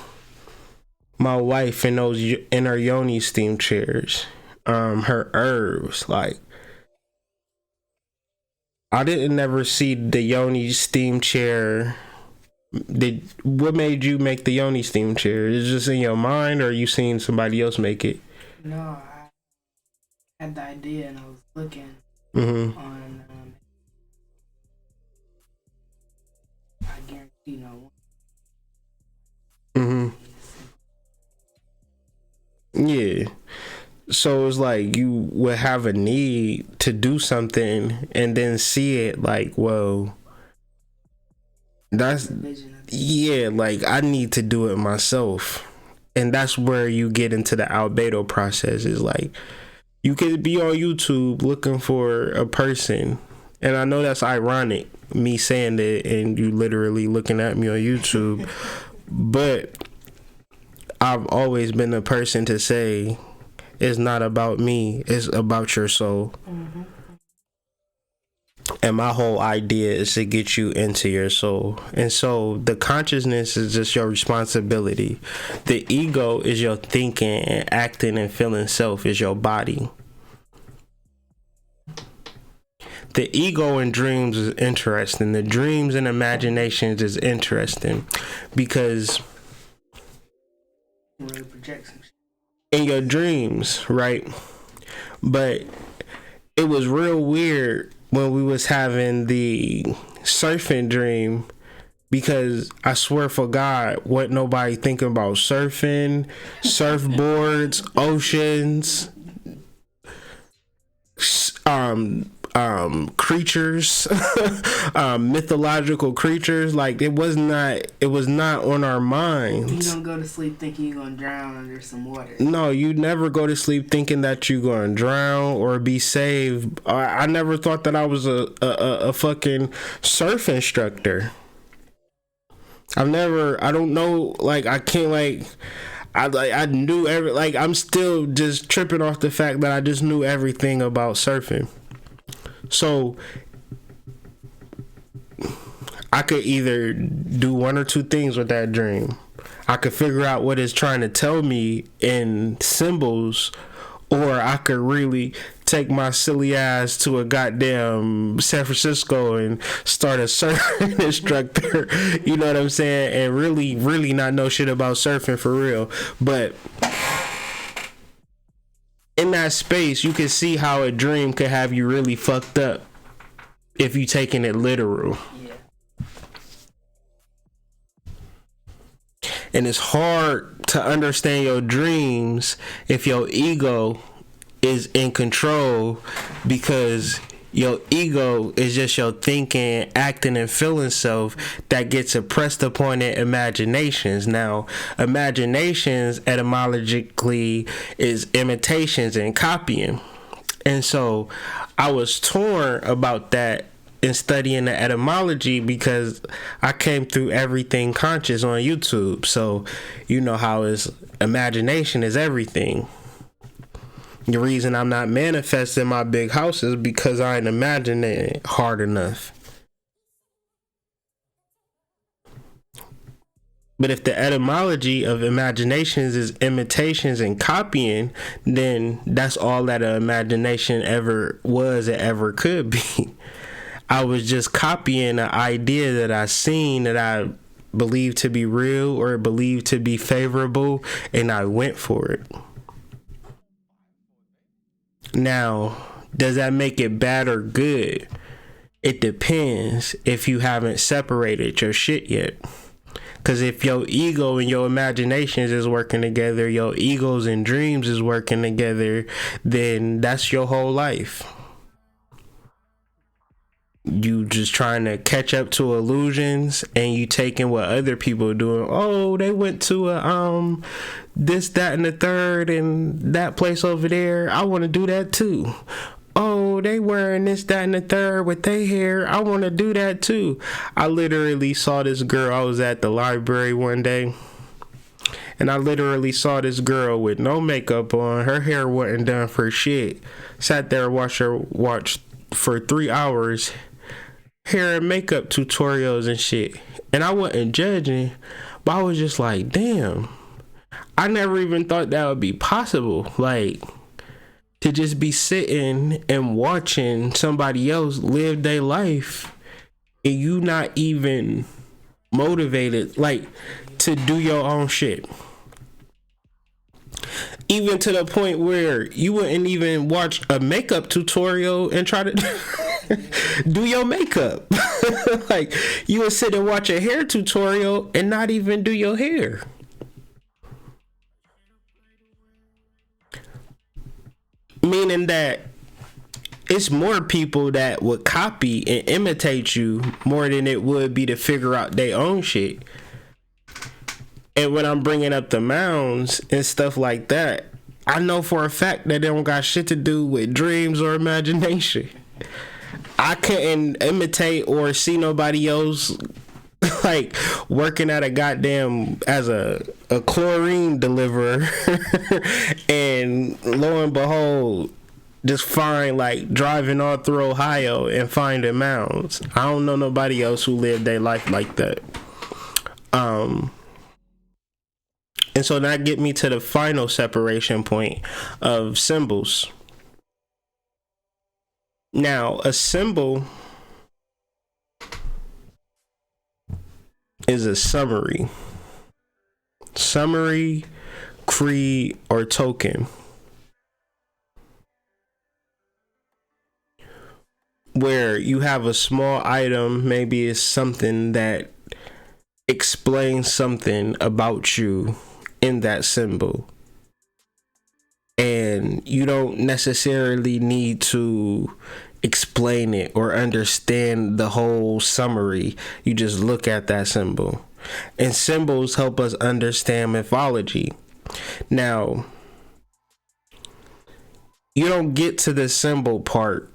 my wife in her yoni steam chairs. Her herbs, like I didn't never see the yoni steam chair. What made you make the yoni steam chair? Is it just in your mind, or you seen somebody else make it? No, I had the idea and I was looking on. I guarantee no one. Yeah. So it's like you would have a need to do something and then see it like, whoa, that's, yeah, like I need to do it myself. And that's where you get into the Albedo process. Is like you could be on YouTube looking for a person, and I know that's ironic, me saying that and you literally looking at me on YouTube, but I've always been the person to say, it's not about me, it's about your soul. And my whole idea is to get you into your soul. And so the consciousness is just your responsibility. The ego is your thinking and acting and feeling self, is your body. The ego in dreams is interesting. The dreams and imaginations is interesting because in your dreams, right? But it was real weird when we was having the surfing dream, because I swear for God, what nobody thinking about surfing, surfboards, oceans, creatures, mythological creatures. Like it was not on our minds. You don't go to sleep thinking you're gonna drown under some water. No, you never go to sleep thinking that you're gonna drown or be saved. I never thought that I was a fucking surf instructor. I don't know, like I can't I knew I'm still just tripping off the fact that I just knew everything about surfing. So I could either do one or two things with that dream. I could figure out what it's trying to tell me in symbols, or I could really take my silly ass to a goddamn San Francisco and start a surfing instructor, you know what I'm saying, and really not know shit about surfing for real. But in that space, you can see how a dream could have you really fucked up if you taking it literal. And it's hard to understand your dreams if your ego is in control, because your ego is just your thinking, acting, and feeling self that gets oppressed upon in imaginations. Now, imaginations etymologically is imitations and copying. And so I was torn about that in studying the etymology, because I came through everything conscious on YouTube. So you know how is imagination is everything. The reason I'm not manifesting my big house is because I ain't imagining it hard enough. But if the etymology of imaginations is imitations and copying, then that's all that an imagination ever was and ever could be. I was just copying an idea that I seen, that I believed to be real or believed to be favorable, and I went for it. Now, does that make it bad or good? It depends if you haven't separated your shit yet. Because if your ego and your imaginations is working together, your egos and dreams is working together, then that's your whole life. You just trying to catch up to illusions, and you taking what other people are doing. Oh, they went to a this, that, and the third, and that place over there. I want to do that too. Oh, they wearing this, that, and the third with their hair. I want to do that too. I literally saw this girl. I was at the library one day, and I literally saw this girl with no makeup on. Her hair wasn't done for shit. Sat there and watched for 3 hours hair and makeup tutorials and shit. And I wasn't judging, but I was just like, damn, I never even thought that would be possible. Like, to just be sitting and watching somebody else live their life, and you not even motivated, like, to do your own shit. Even to the point where you wouldn't even watch a makeup tutorial and try to do your makeup. Like, you would sit and watch a hair tutorial and not even do your hair. Meaning that it's more people that would copy and imitate you more than it would be to figure out their own shit. And when I'm bringing up the mounds and stuff like that, I know for a fact that they don't got shit to do with dreams or imagination. I couldn't imitate or see nobody else like working at a goddamn as a chlorine deliverer and lo and behold just find, like, driving all through Ohio and finding mounds. I don't know nobody else who lived their life like that. And so that get me to the final separation point of symbols. Now, a symbol is a summary, creed, or token, where you have a small item, maybe it's something that explains something about you in that symbol. And you don't necessarily need to explain it or understand the whole summary. You just look at that symbol. And symbols help us understand mythology. Now, you don't get to the symbol part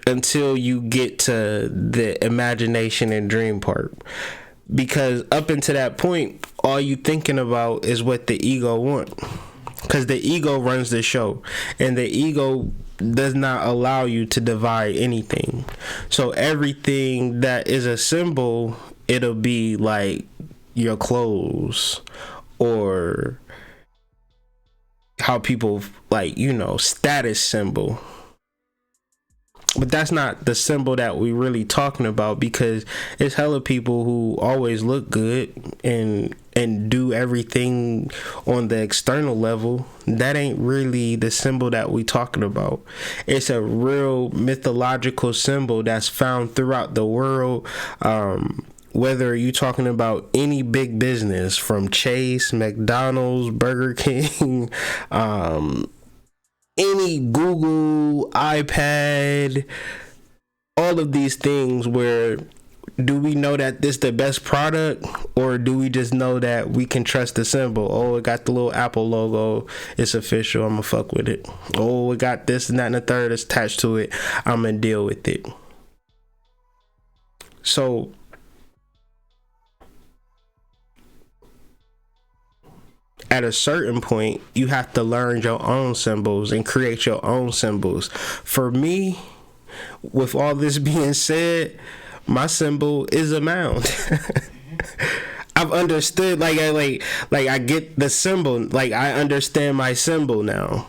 until you get to the imagination and dream part. Because up until that point, all you thinking about is what the ego want. Because the ego runs the show. And the ego does not allow you to divide anything. So everything that is a symbol, it'll be like your clothes or how people like, status symbol. But that's not the symbol that we really talking about, because it's hella people who always look good and do everything on the external level. That ain't really the symbol that we talking about. It's a real mythological symbol that's found throughout the world. Whether you're talking about any big business, from Chase, McDonald's, Burger King, any Google, iPad, all of these things, where do we know that this the best product, or do we just know that we can trust the symbol? Oh, it got the little Apple logo, it's official, I'm gonna fuck with it. Oh, it got this and that and the third attached to it, I'm gonna deal with it. So at a certain point, you have to learn your own symbols and create your own symbols. For me, with all this being said, my symbol is a mound. I've understood, like I get the symbol, like I understand my symbol now.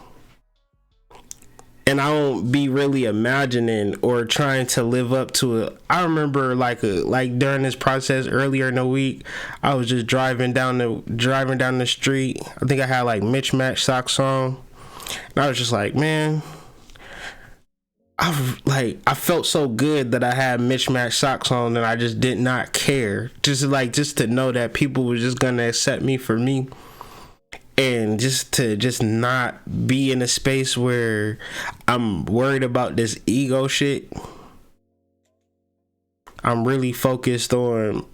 And I won't be really imagining or trying to live up to it. I remember like during this process earlier in the week, I was just driving down the street. I think I had like mismatched socks on, and I was just like, man, I felt so good that I had mismatched socks on, and I just did not care. Just to know that people were just gonna accept me for me. And just to not be in a space where I'm worried about this ego shit. I'm really focused on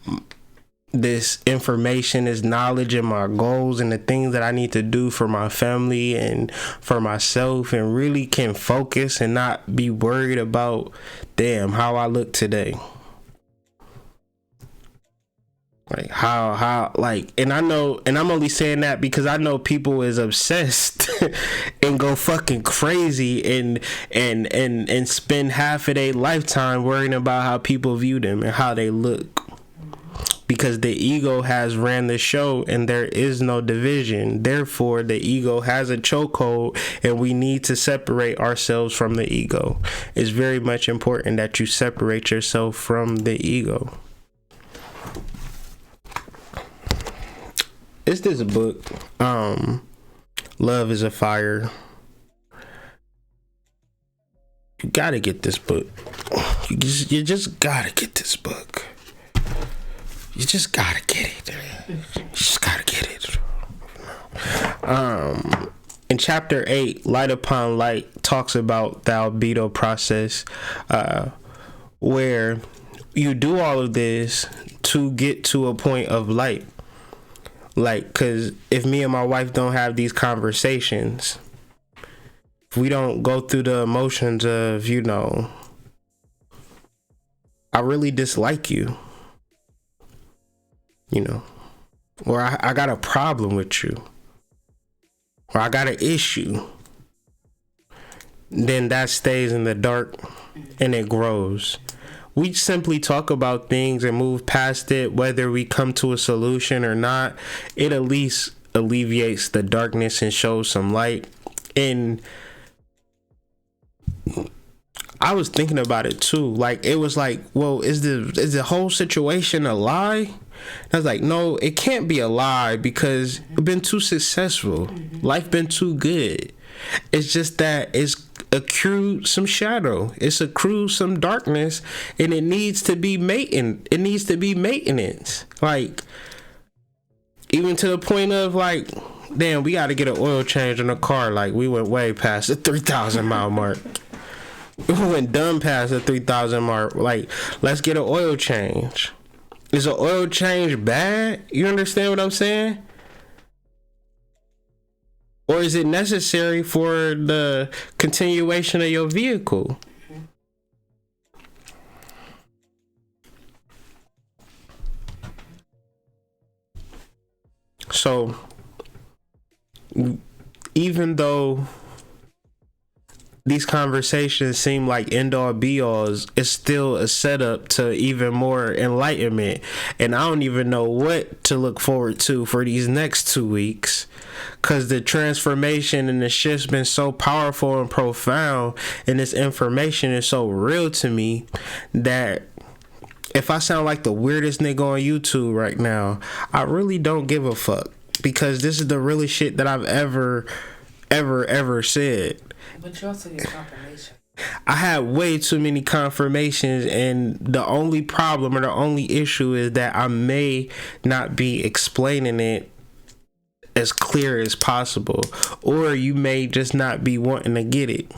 this information, this knowledge, and my goals and the things that I need to do for my family and for myself, and really can focus and not be worried about, damn, how I look today. Like how and I know, and I'm only saying that because I know people is obsessed and go fucking crazy and spend half of their lifetime worrying about how people view them and how they look, because the ego has ran the show and there is no division. Therefore, the ego has a chokehold, and we need to separate ourselves from the ego. It's very much important that you separate yourself from the ego. It's this book, Love is a Fire. You gotta get this book. You just gotta get this book. You just gotta get it. You just gotta get it. In chapter 8, Light Upon Light talks about the albedo process, where you do all of this to get to a point of light. Like, because if me and my wife don't have these conversations, if we don't go through the emotions of, I really dislike you, or I got a problem with you, or I got an issue, then that stays in the dark and it grows. We simply talk about things and move past it, whether we come to a solution or not. It at least alleviates the darkness and shows some light. And I was thinking about it too. Like, it was like, well, is the whole situation a lie? I was like, no, it can't be a lie, because it's been too successful. Life been too good. It's just that it's accrued some shadow. It's accrued some darkness, and it needs to be maintenance. Like, even to the point of like, damn, we got to get an oil change on the car. Like, we went way past the 3,000 mile mark. when done past the 3,000 mark. Like, let's get an oil change. Is an oil change bad? You understand what I'm saying? Or is it necessary for the continuation of your vehicle? So, even though these conversations seem like end-all be-alls, it's still a setup to even more enlightenment. And I don't even know what to look forward to for these next 2 weeks, because the transformation and the shift's been so powerful and profound, and this information is so real to me that if I sound like the weirdest nigga on YouTube right now, I really don't give a fuck, because this is the realest shit that I've ever said. But you also get confirmation. I had way too many confirmations, and the only problem or the only issue is that I may not be explaining it as clear as possible, or you may just not be wanting to get it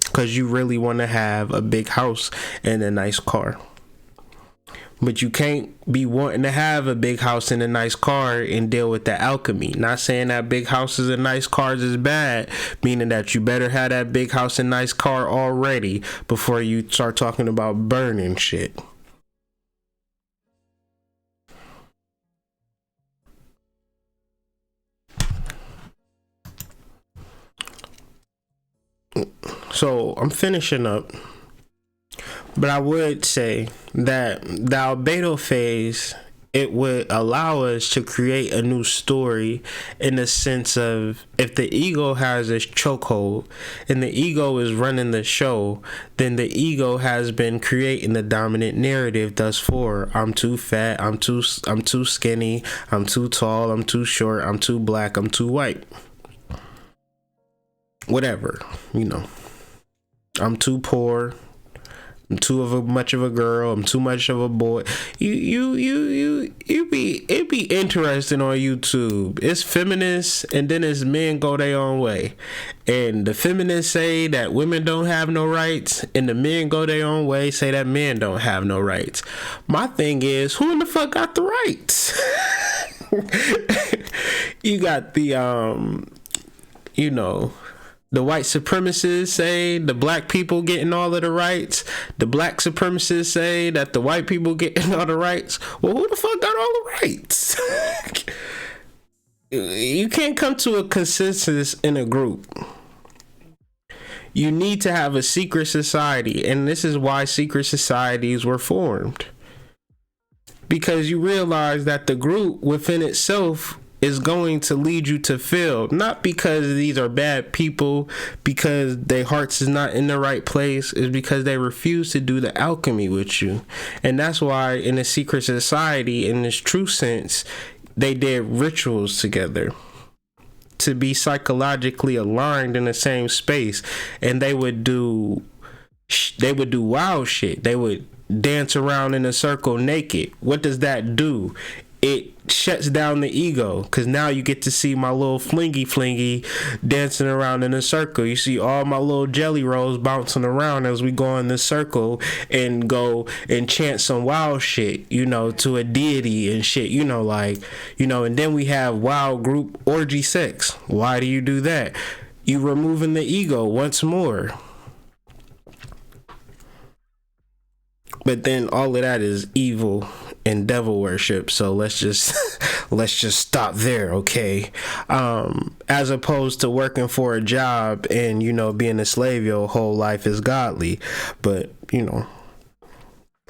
because you really want to have a big house and a nice car. But you can't be wanting to have a big house and a nice car and deal with the alchemy. Not saying that big houses and nice cars is bad, meaning that you better have that big house and nice car already before you start talking about burning shit. So I'm finishing up. But I would say that the Albedo phase, it would allow us to create a new story in the sense of, if the ego has this chokehold and the ego is running the show, then the ego has been creating the dominant narrative thus far. I'm too fat, I'm too skinny, I'm too tall, I'm too short, I'm too black, I'm too white. Whatever, you know. I'm too poor. I'm too much of a girl. I'm too much of a boy. It'd be interesting on YouTube. It's feminists, and then it's men go their own way. And the feminists say that women don't have no rights, and the men go their own way, say that men don't have no rights. My thing is, who in the fuck got the rights? You got the the white supremacists say the black people getting all of the rights. The black supremacists say that the white people getting all the rights. Well, who the fuck got all the rights? You can't come to a consensus in a group. You need to have a secret society, and this is why secret societies were formed. Because you realize that the group within itself is going to lead you to fail, not because these are bad people, because their hearts is not in the right place, is because they refuse to do the alchemy with you. And that's why in a secret society, in this true sense, they did rituals together to be psychologically aligned in the same space. And they would do wild shit. They would dance around in a circle naked. What does that do? It shuts down the ego, because now you get to see my little flingy dancing around in a circle. You see all my little jelly rolls bouncing around as we go in this circle and go and chant some wild shit, to a deity and shit, and then we have wild group orgy sex. Why do you do that? You removing the ego once more. But then all of that is evil and devil worship, so let's just stop there, okay? As opposed to working for a job and being a slave your whole life is godly. But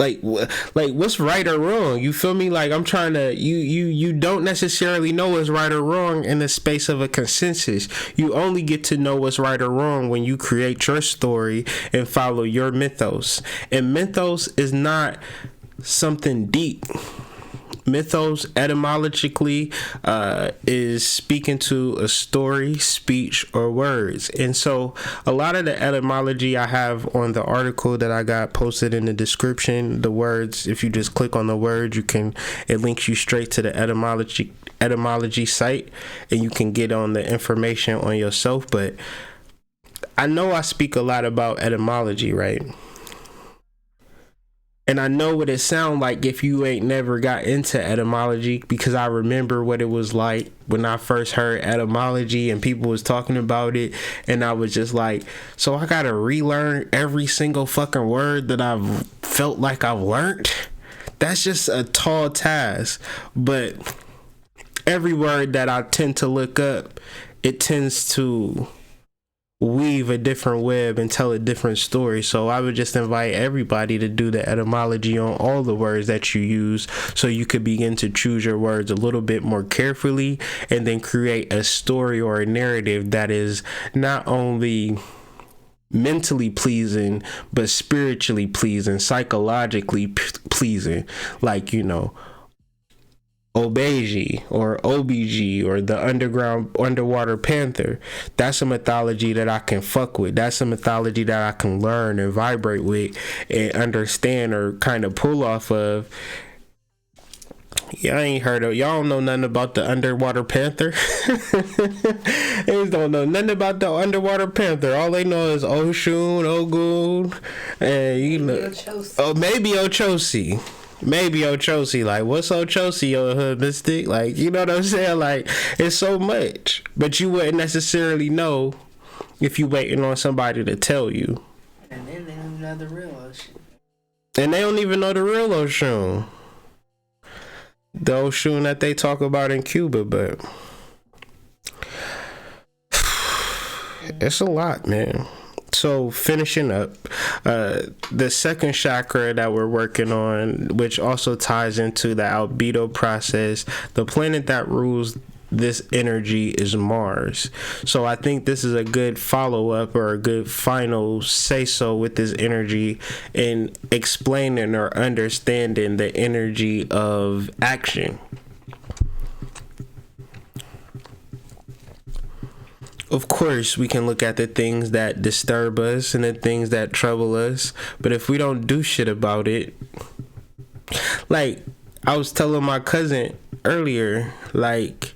like what's right or wrong? You feel me? Like I'm trying to you don't necessarily know what's right or wrong in the space of a consensus. You only get to know what's right or wrong when you create your story and follow your mythos. And mythos is not something deep. Mythos etymologically is speaking to a story, speech, or words. And so a lot of the etymology I have on the article that I got posted in the description, the words, if you just click on the word, it links you straight to the etymology site, and you can get on the information on yourself. But I know I speak a lot about etymology, right? And I know what it sound like if you ain't never got into etymology, because I remember what it was like when I first heard etymology and people was talking about it, and I was just like, so I gotta relearn every single fucking word that I've felt like I've learned? That's just a tall task. But every word that I tend to look up, it tends to weave a different web and tell a different story. So I would just invite everybody to do the etymology on all the words that you use, so you could begin to choose your words a little bit more carefully, and then create a story or a narrative that is not only mentally pleasing but spiritually pleasing, psychologically pleasing. Like, you know, Obeji or OBG or the underwater panther. That's a mythology that I can fuck with. That's a mythology that I can learn and vibrate with and understand or kind of pull off of. Y'all ain't heard of, y'all don't know nothing about the underwater panther. They don't know nothing about the underwater panther. All they know is Oshun, Ogun, and you know, maybe Ochosi. Maybe Ochosi. Like, what's Ochosi, your hoodmystic? Like, you know what I'm saying? Like, it's so much, but you wouldn't necessarily know if you waiting on somebody to tell you. And then they don't even know the real Ocean. And they don't even know the real Oshun. The Oshun that they talk about in Cuba, but it's a lot, man. So finishing up, the second chakra that we're working on, which also ties into the albedo process, the planet that rules this energy is Mars. So I think this is a good follow-up or a good final say-so with this energy in explaining or understanding the energy of action. Of course, we can look at the things that disturb us and the things that trouble us, but if we don't do shit about it, like I was telling my cousin earlier, like,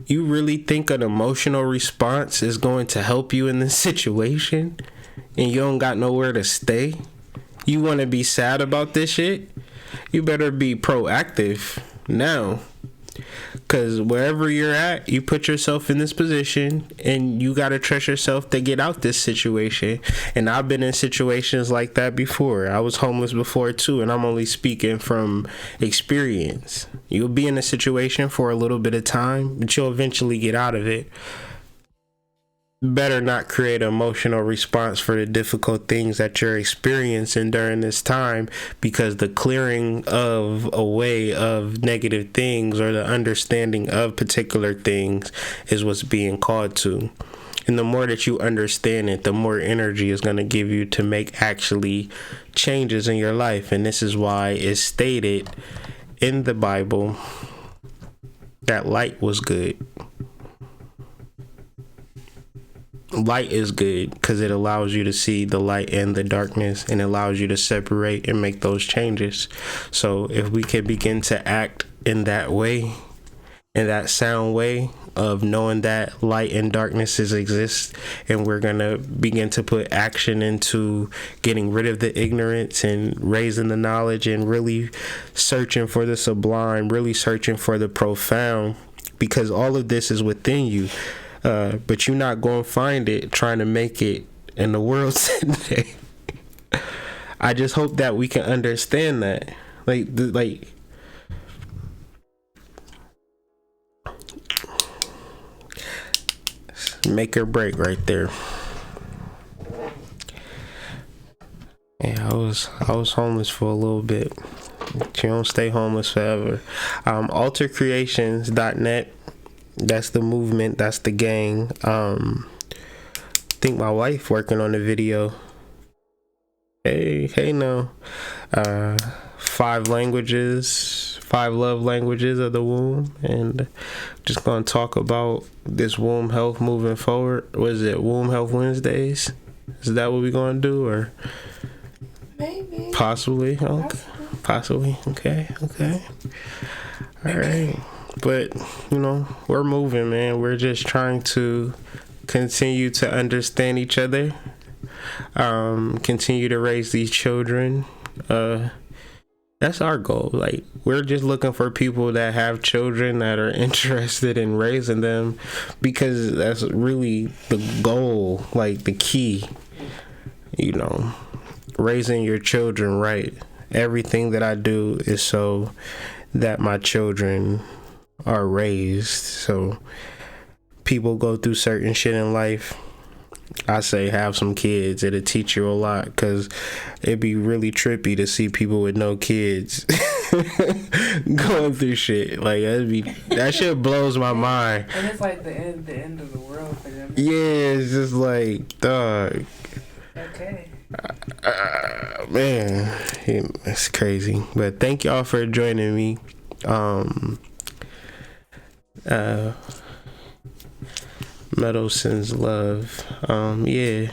you really think an emotional response is going to help you in this situation and you don't got nowhere to stay? You want to be sad about this shit? You better be proactive now. Because wherever you're at, you put yourself in this position and you got to trust yourself to get out this situation. And I've been in situations like that before. I was homeless before too, and I'm only speaking from experience. You'll be in a situation for a little bit of time, but you'll eventually get out of it. Better not create an emotional response for the difficult things that you're experiencing during this time, because the clearing of away of negative things or the understanding of particular things is what's being called to. And the more that you understand it, the more energy is going to give you to make actually changes in your life. And this is why it's stated in the Bible that light was good. Light is good because it allows you to see the light and the darkness, and allows you to separate and make those changes. So if we can begin to act in that way, in that sound way of knowing that light and darknesses exist, and we're gonna begin to put action into getting rid of the ignorance and raising the knowledge and really searching for the sublime, really searching for the profound, because all of this is within you. But you're not going to find it trying to make it in the world today. I just hope that we can understand that. Like, make or break right there. Yeah, I was homeless for a little bit. But you don't stay homeless forever. Altercreations.net. That's the movement. That's the gang. I think my wife working on the video. Hey now. 5 languages, 5 love languages of the womb, and just gonna talk about this womb health moving forward. Was it Womb Health Wednesdays? Is that what we're gonna do, or Maybe. possibly? Okay. Possibly. Okay. All right. But, you know, we're moving, man. We're just trying to continue to understand each other, continue to raise these children. That's our goal. Like, we're just looking for people that have children that are interested in raising them, because that's really the goal, like the key, you know, raising your children right. Everything that I do is so that my children are raised. So people go through certain shit in life. I say have some kids. It'll teach you a lot, because it'd be really trippy to see people with no kids going through shit. Like, that shit blows my mind. And it's like the end of the world for them. Yeah, it's just like, dog. Okay. Man, it's crazy. But thank y'all for joining me. Meadow sends love. Yeah,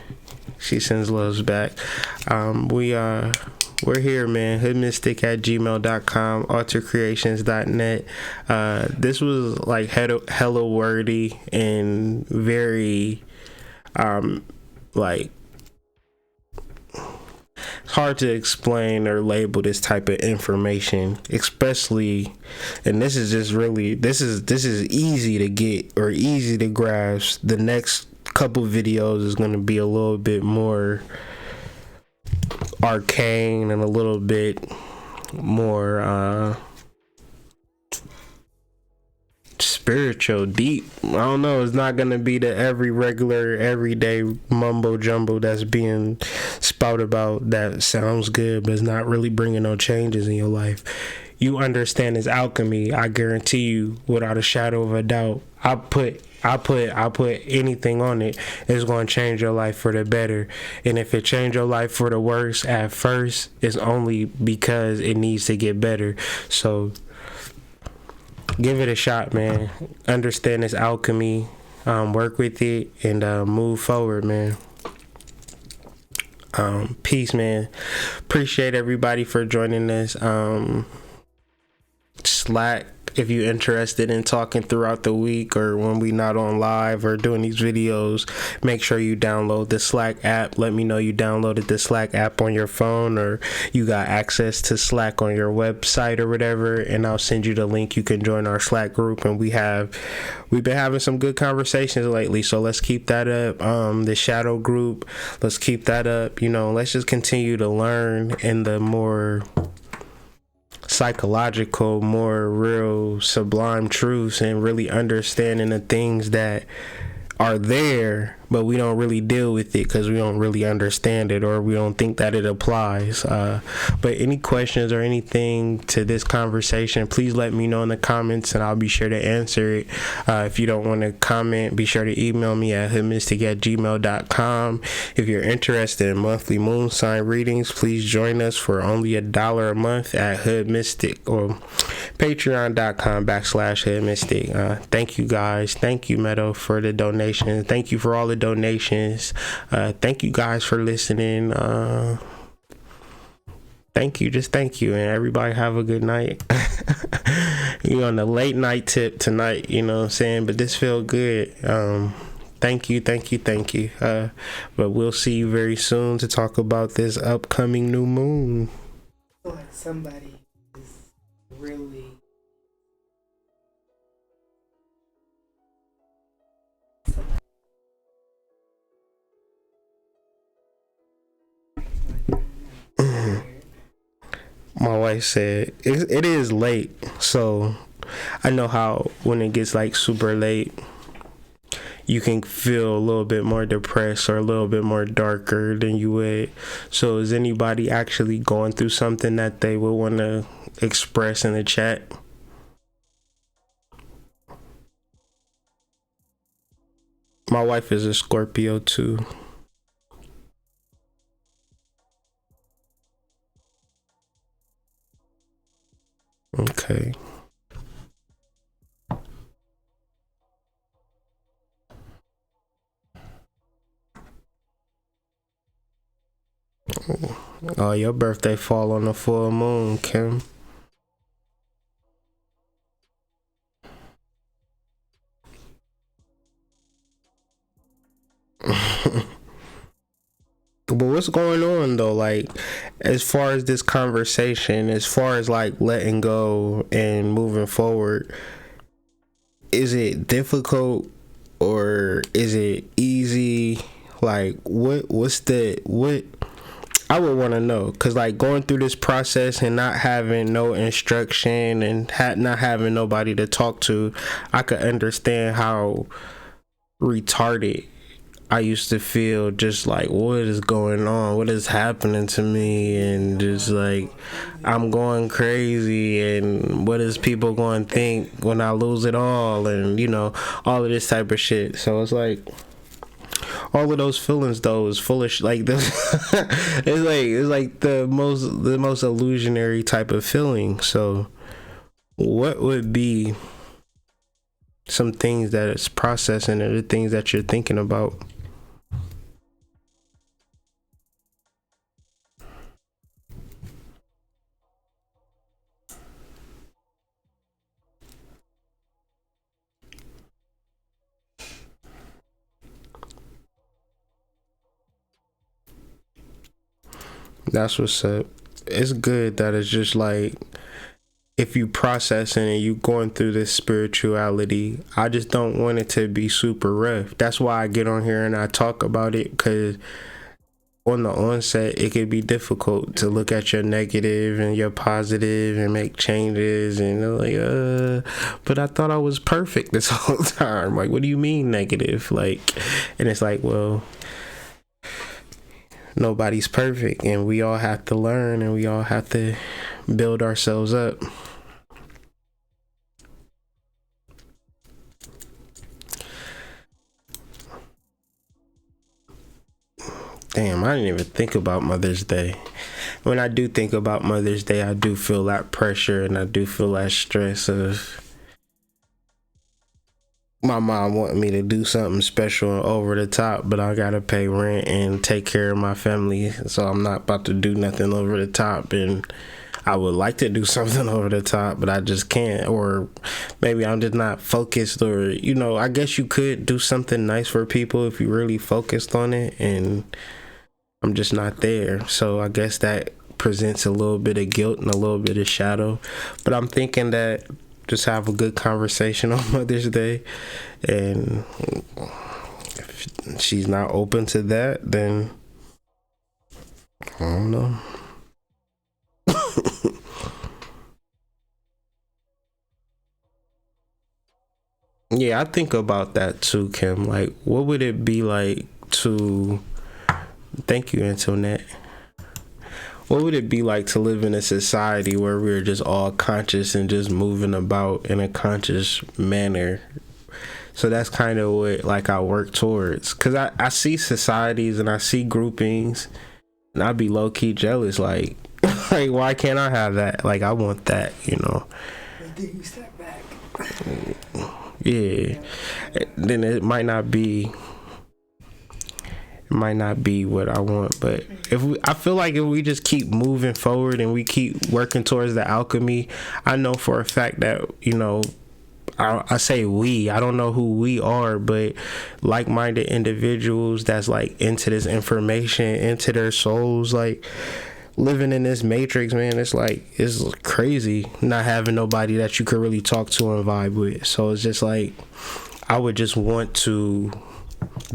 she sends loves back. We're here, man. hoodmystic@gmail.com, altercreations.net. This was like hella wordy and very like, it's hard to explain or label this type of information, especially, and this is just really, this is easy to get or easy to grasp. The next couple videos is going to be a little bit more arcane and a little bit more spiritual, deep. I don't know, it's not gonna be the everyday mumbo jumbo that's being spouted about that sounds good but it's not really bringing no changes in your life. You understand this alchemy, I guarantee you, without a shadow of a doubt. I put anything on it, it's going to change your life for the better. And if it changed your life for the worse at first, it's only because it needs to get better. So give it a shot, man. Understand this alchemy, work with it, and move forward, man. Peace, man. Appreciate everybody for joining us. Slack, if you're interested in talking throughout the week or when we not on live or doing these videos, make sure you download the Slack app. Let me know you downloaded the Slack app on your phone or you got access to Slack on your website or whatever, and I'll send you the link. You can join our Slack group, and we've been having some good conversations lately, so let's keep that up. The shadow group, let's keep that up. You know, let's just continue to learn in the more psychological, more real, sublime truths, and really understanding the things that are there, but we don't really deal with it because we don't really understand it, or we don't think that it applies. But any questions or anything to this conversation, please let me know in the comments and I'll be sure to answer it. If you don't want to comment, be sure to email me at hoodmystic@gmail.com. If you're interested in monthly moon sign readings, please join us for only $1 a month at hoodmystic or patreon.com/hoodmystic. Thank you guys. Thank you, Meadow, for the donation. Thank you for all the donations. Thank you guys for listening. Thank you, just thank you, and everybody have a good night. You on the late night tip tonight, you know what I'm saying, but this feel good. Thank you. But we'll see you very soon to talk about this upcoming new moon. Like somebody is really My wife said it is late, so I know how when it gets like super late you can feel a little bit more depressed or a little bit more darker than you would. So is anybody actually going through something that they would want to express in the chat? My wife is a Scorpio too. Okay. Oh, your birthday fall on the full moon, Kim. But what's going on though, like as far as this conversation, as far as like letting go and moving forward, is it difficult or is it easy? Like what I would want to know, because like going through this process and not having no instruction and not having nobody to talk to, I could understand how retarded I used to feel, just like what is going on, what is happening to me, and just like I'm going crazy, and what is people going to think when I lose it all, and all of this type of shit. So it's like all of those feelings though is foolish. Like this, it's like the most illusionary type of feeling. So what would be some things that it's processing and the things that you're thinking about? That's what's up. It's good that it's just like, if you processing and you going through this spirituality, I just don't want it to be super rough. That's why I get on here and I talk about it, because on the onset it could be difficult to look at your negative and your positive and make changes, and like but I thought I was perfect this whole time. Like, what do you mean negative? Like, and it's like, well, nobody's perfect, and we all have to learn, and we all have to build ourselves up. Damn, I didn't even think about Mother's Day. When I do think about Mother's Day, I do feel that pressure, and I do feel that stress of my mom wanting me to do something special and over the top, but I gotta pay rent and take care of my family, so I'm not about to do nothing over the top. And I would like to do something over the top, but I just can't. Or maybe I'm just not focused, or I guess you could do something nice for people if you really focused on it, and I'm just not there. So I guess that presents a little bit of guilt and a little bit of shadow. But I'm thinking that just have a good conversation on Mother's Day, and if she's not open to that, then I don't know. Yeah, I think about that too, Kim. Like, what would it be like to, thank you, Antoinette, what would it be like to live in a society where we're just all conscious and just moving about in a conscious manner? So that's kind of what like I work towards, because I see societies and I see groupings, and I'd be low-key jealous, like like, why can't I have that? Like, I want that, But then you step back. Yeah. Then it might not be what I want, but I feel like if we just keep moving forward and we keep working towards the alchemy, I know for a fact that I say we, I don't know who we are, but like-minded individuals that's like into this information, into their souls, like living in this matrix, man. It's like, it's crazy not having nobody that you could really talk to and vibe with. So it's just like, I would just want to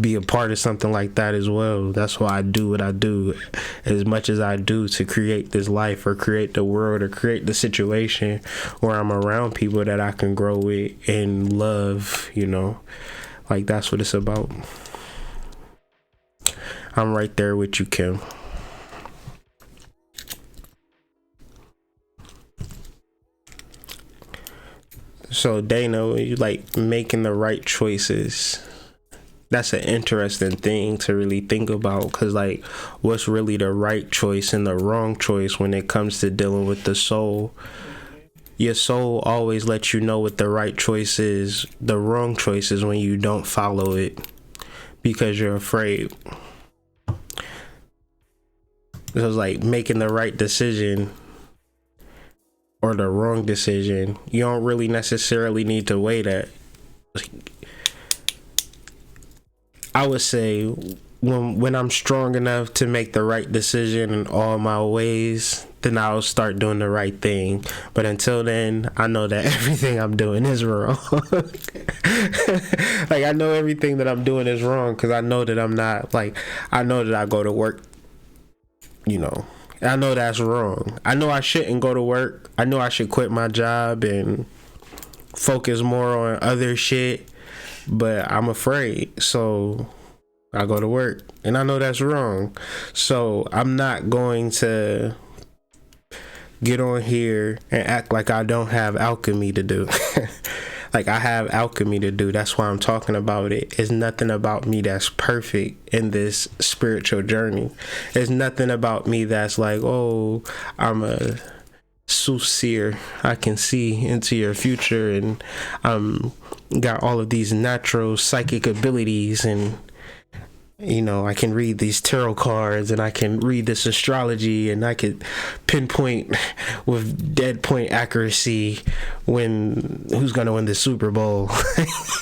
be a part of something like that as well. That's why I do what I do, as much as I do, to create this life or create the world or create the situation where I'm around people that I can grow with and love, like that's what it's about. I'm right there with you, Kim. So Dana, you like making the right choices. That's an interesting thing to really think about, because like, what's really the right choice and the wrong choice when it comes to dealing with the soul? Your soul always lets you know what the right choice is. The wrong choice is when you don't follow it because you're afraid. So it's like making the right decision or the wrong decision. You don't really necessarily need to weigh that. I would say when I'm strong enough to make the right decision in all my ways, then I'll start doing the right thing. But until then, I know that everything I'm doing is wrong. Like, I know everything that I'm doing is wrong because I know that I'm not, like, I know that I go to work, you know. I know that's wrong. I know I shouldn't go to work. I know I should quit my job and focus more on other shit, but I'm afraid. So I go to work, and I know that's wrong. So I'm not going to get on here and act like I don't have alchemy to do. Like, I have alchemy to do. That's why I'm talking about it. It's nothing about me that's perfect in this spiritual journey. There's nothing about me that's like, oh, I'm a soothsayer. I can see into your future, and got all of these natural psychic abilities, and you know, I can read these tarot cards, and I can read this astrology, and I could pinpoint with dead point accuracy who's gonna win the Super Bowl.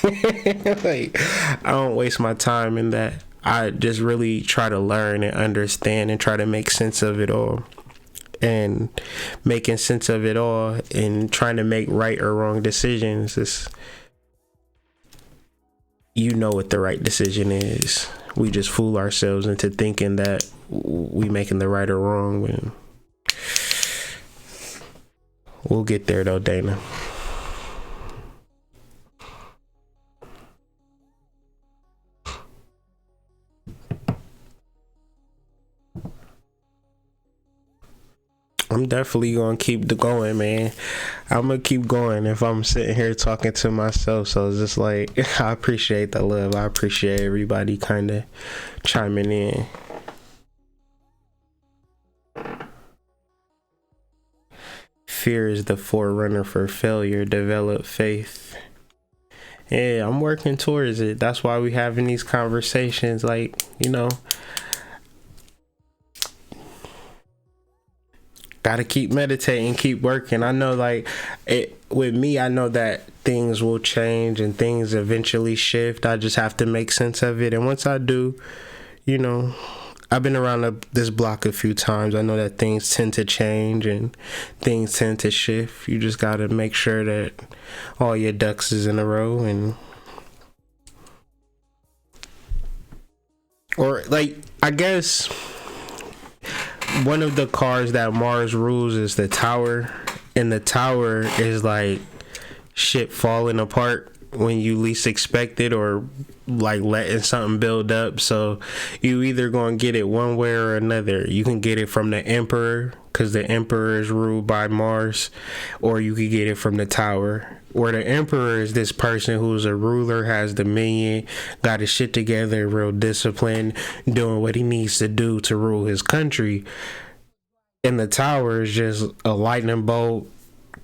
Like, I don't waste my time in that. I just really try to learn and understand and try to make sense of it all. And making sense of it all and trying to make right or wrong decisions is, you know what the right decision is. We just fool ourselves into thinking that we making the right or wrong when we'll get there though, Dana. I'm definitely gonna keep going, man. I'm gonna keep going if I'm sitting here talking to myself. So it's just like, I appreciate the love. I appreciate everybody kind of chiming in. Fear is the forerunner for failure. Develop faith. Yeah, I'm working towards it. That's why we having these conversations. Like, you know, gotta keep meditating, keep working. I know, like, it with me, I know that things will change and things eventually shift. I just have to make sense of it, and once I do, you know, I've been around this block a few times. I know that things tend to change and things tend to shift. You just gotta make sure that all your ducks is in a row, and or like, I guess one of the cards that Mars rules is the Tower, and the Tower is like shit falling apart when you least expect it, or like letting something build up. So you either gonna get it one way or another. You can get it from the Emperor, because the Emperor is ruled by Mars, or you could get it from the Tower, where the Emperor is this person who's a ruler, has dominion, got his shit together, real disciplined, doing what he needs to do to rule his country. And the Tower is just a lightning bolt,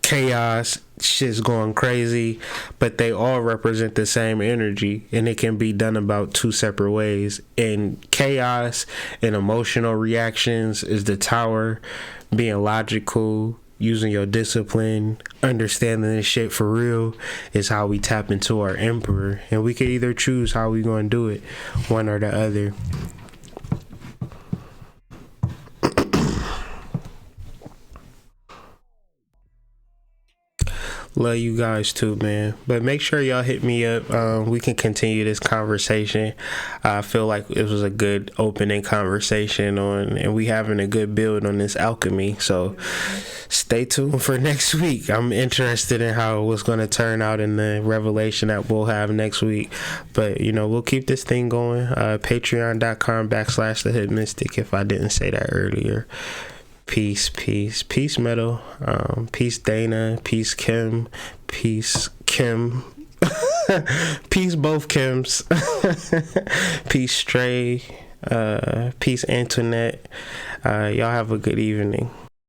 chaos, shit's going crazy, but they all represent the same energy, and it can be done about two separate ways. And chaos and emotional reactions is the Tower. Being logical, using your discipline, understanding this shit for real is how we tap into our Emperor. And we can either choose how we gonna do it, one or the other. Love you guys too, man. But make sure y'all hit me up. We can continue this conversation. I feel like it was a good opening conversation and we having a good build on this alchemy. So stay tuned for next week. I'm interested in how it's going to turn out in the revelation that we'll have next week. But, you know, we'll keep this thing going. Patreon.com/the hoodmystic, if I didn't say that earlier. Peace, Metal. Peace, Dana. Peace, Kim. Peace, Kim. Peace, both Kims. Peace, Stray. Peace, Antoinette. Y'all have a good evening.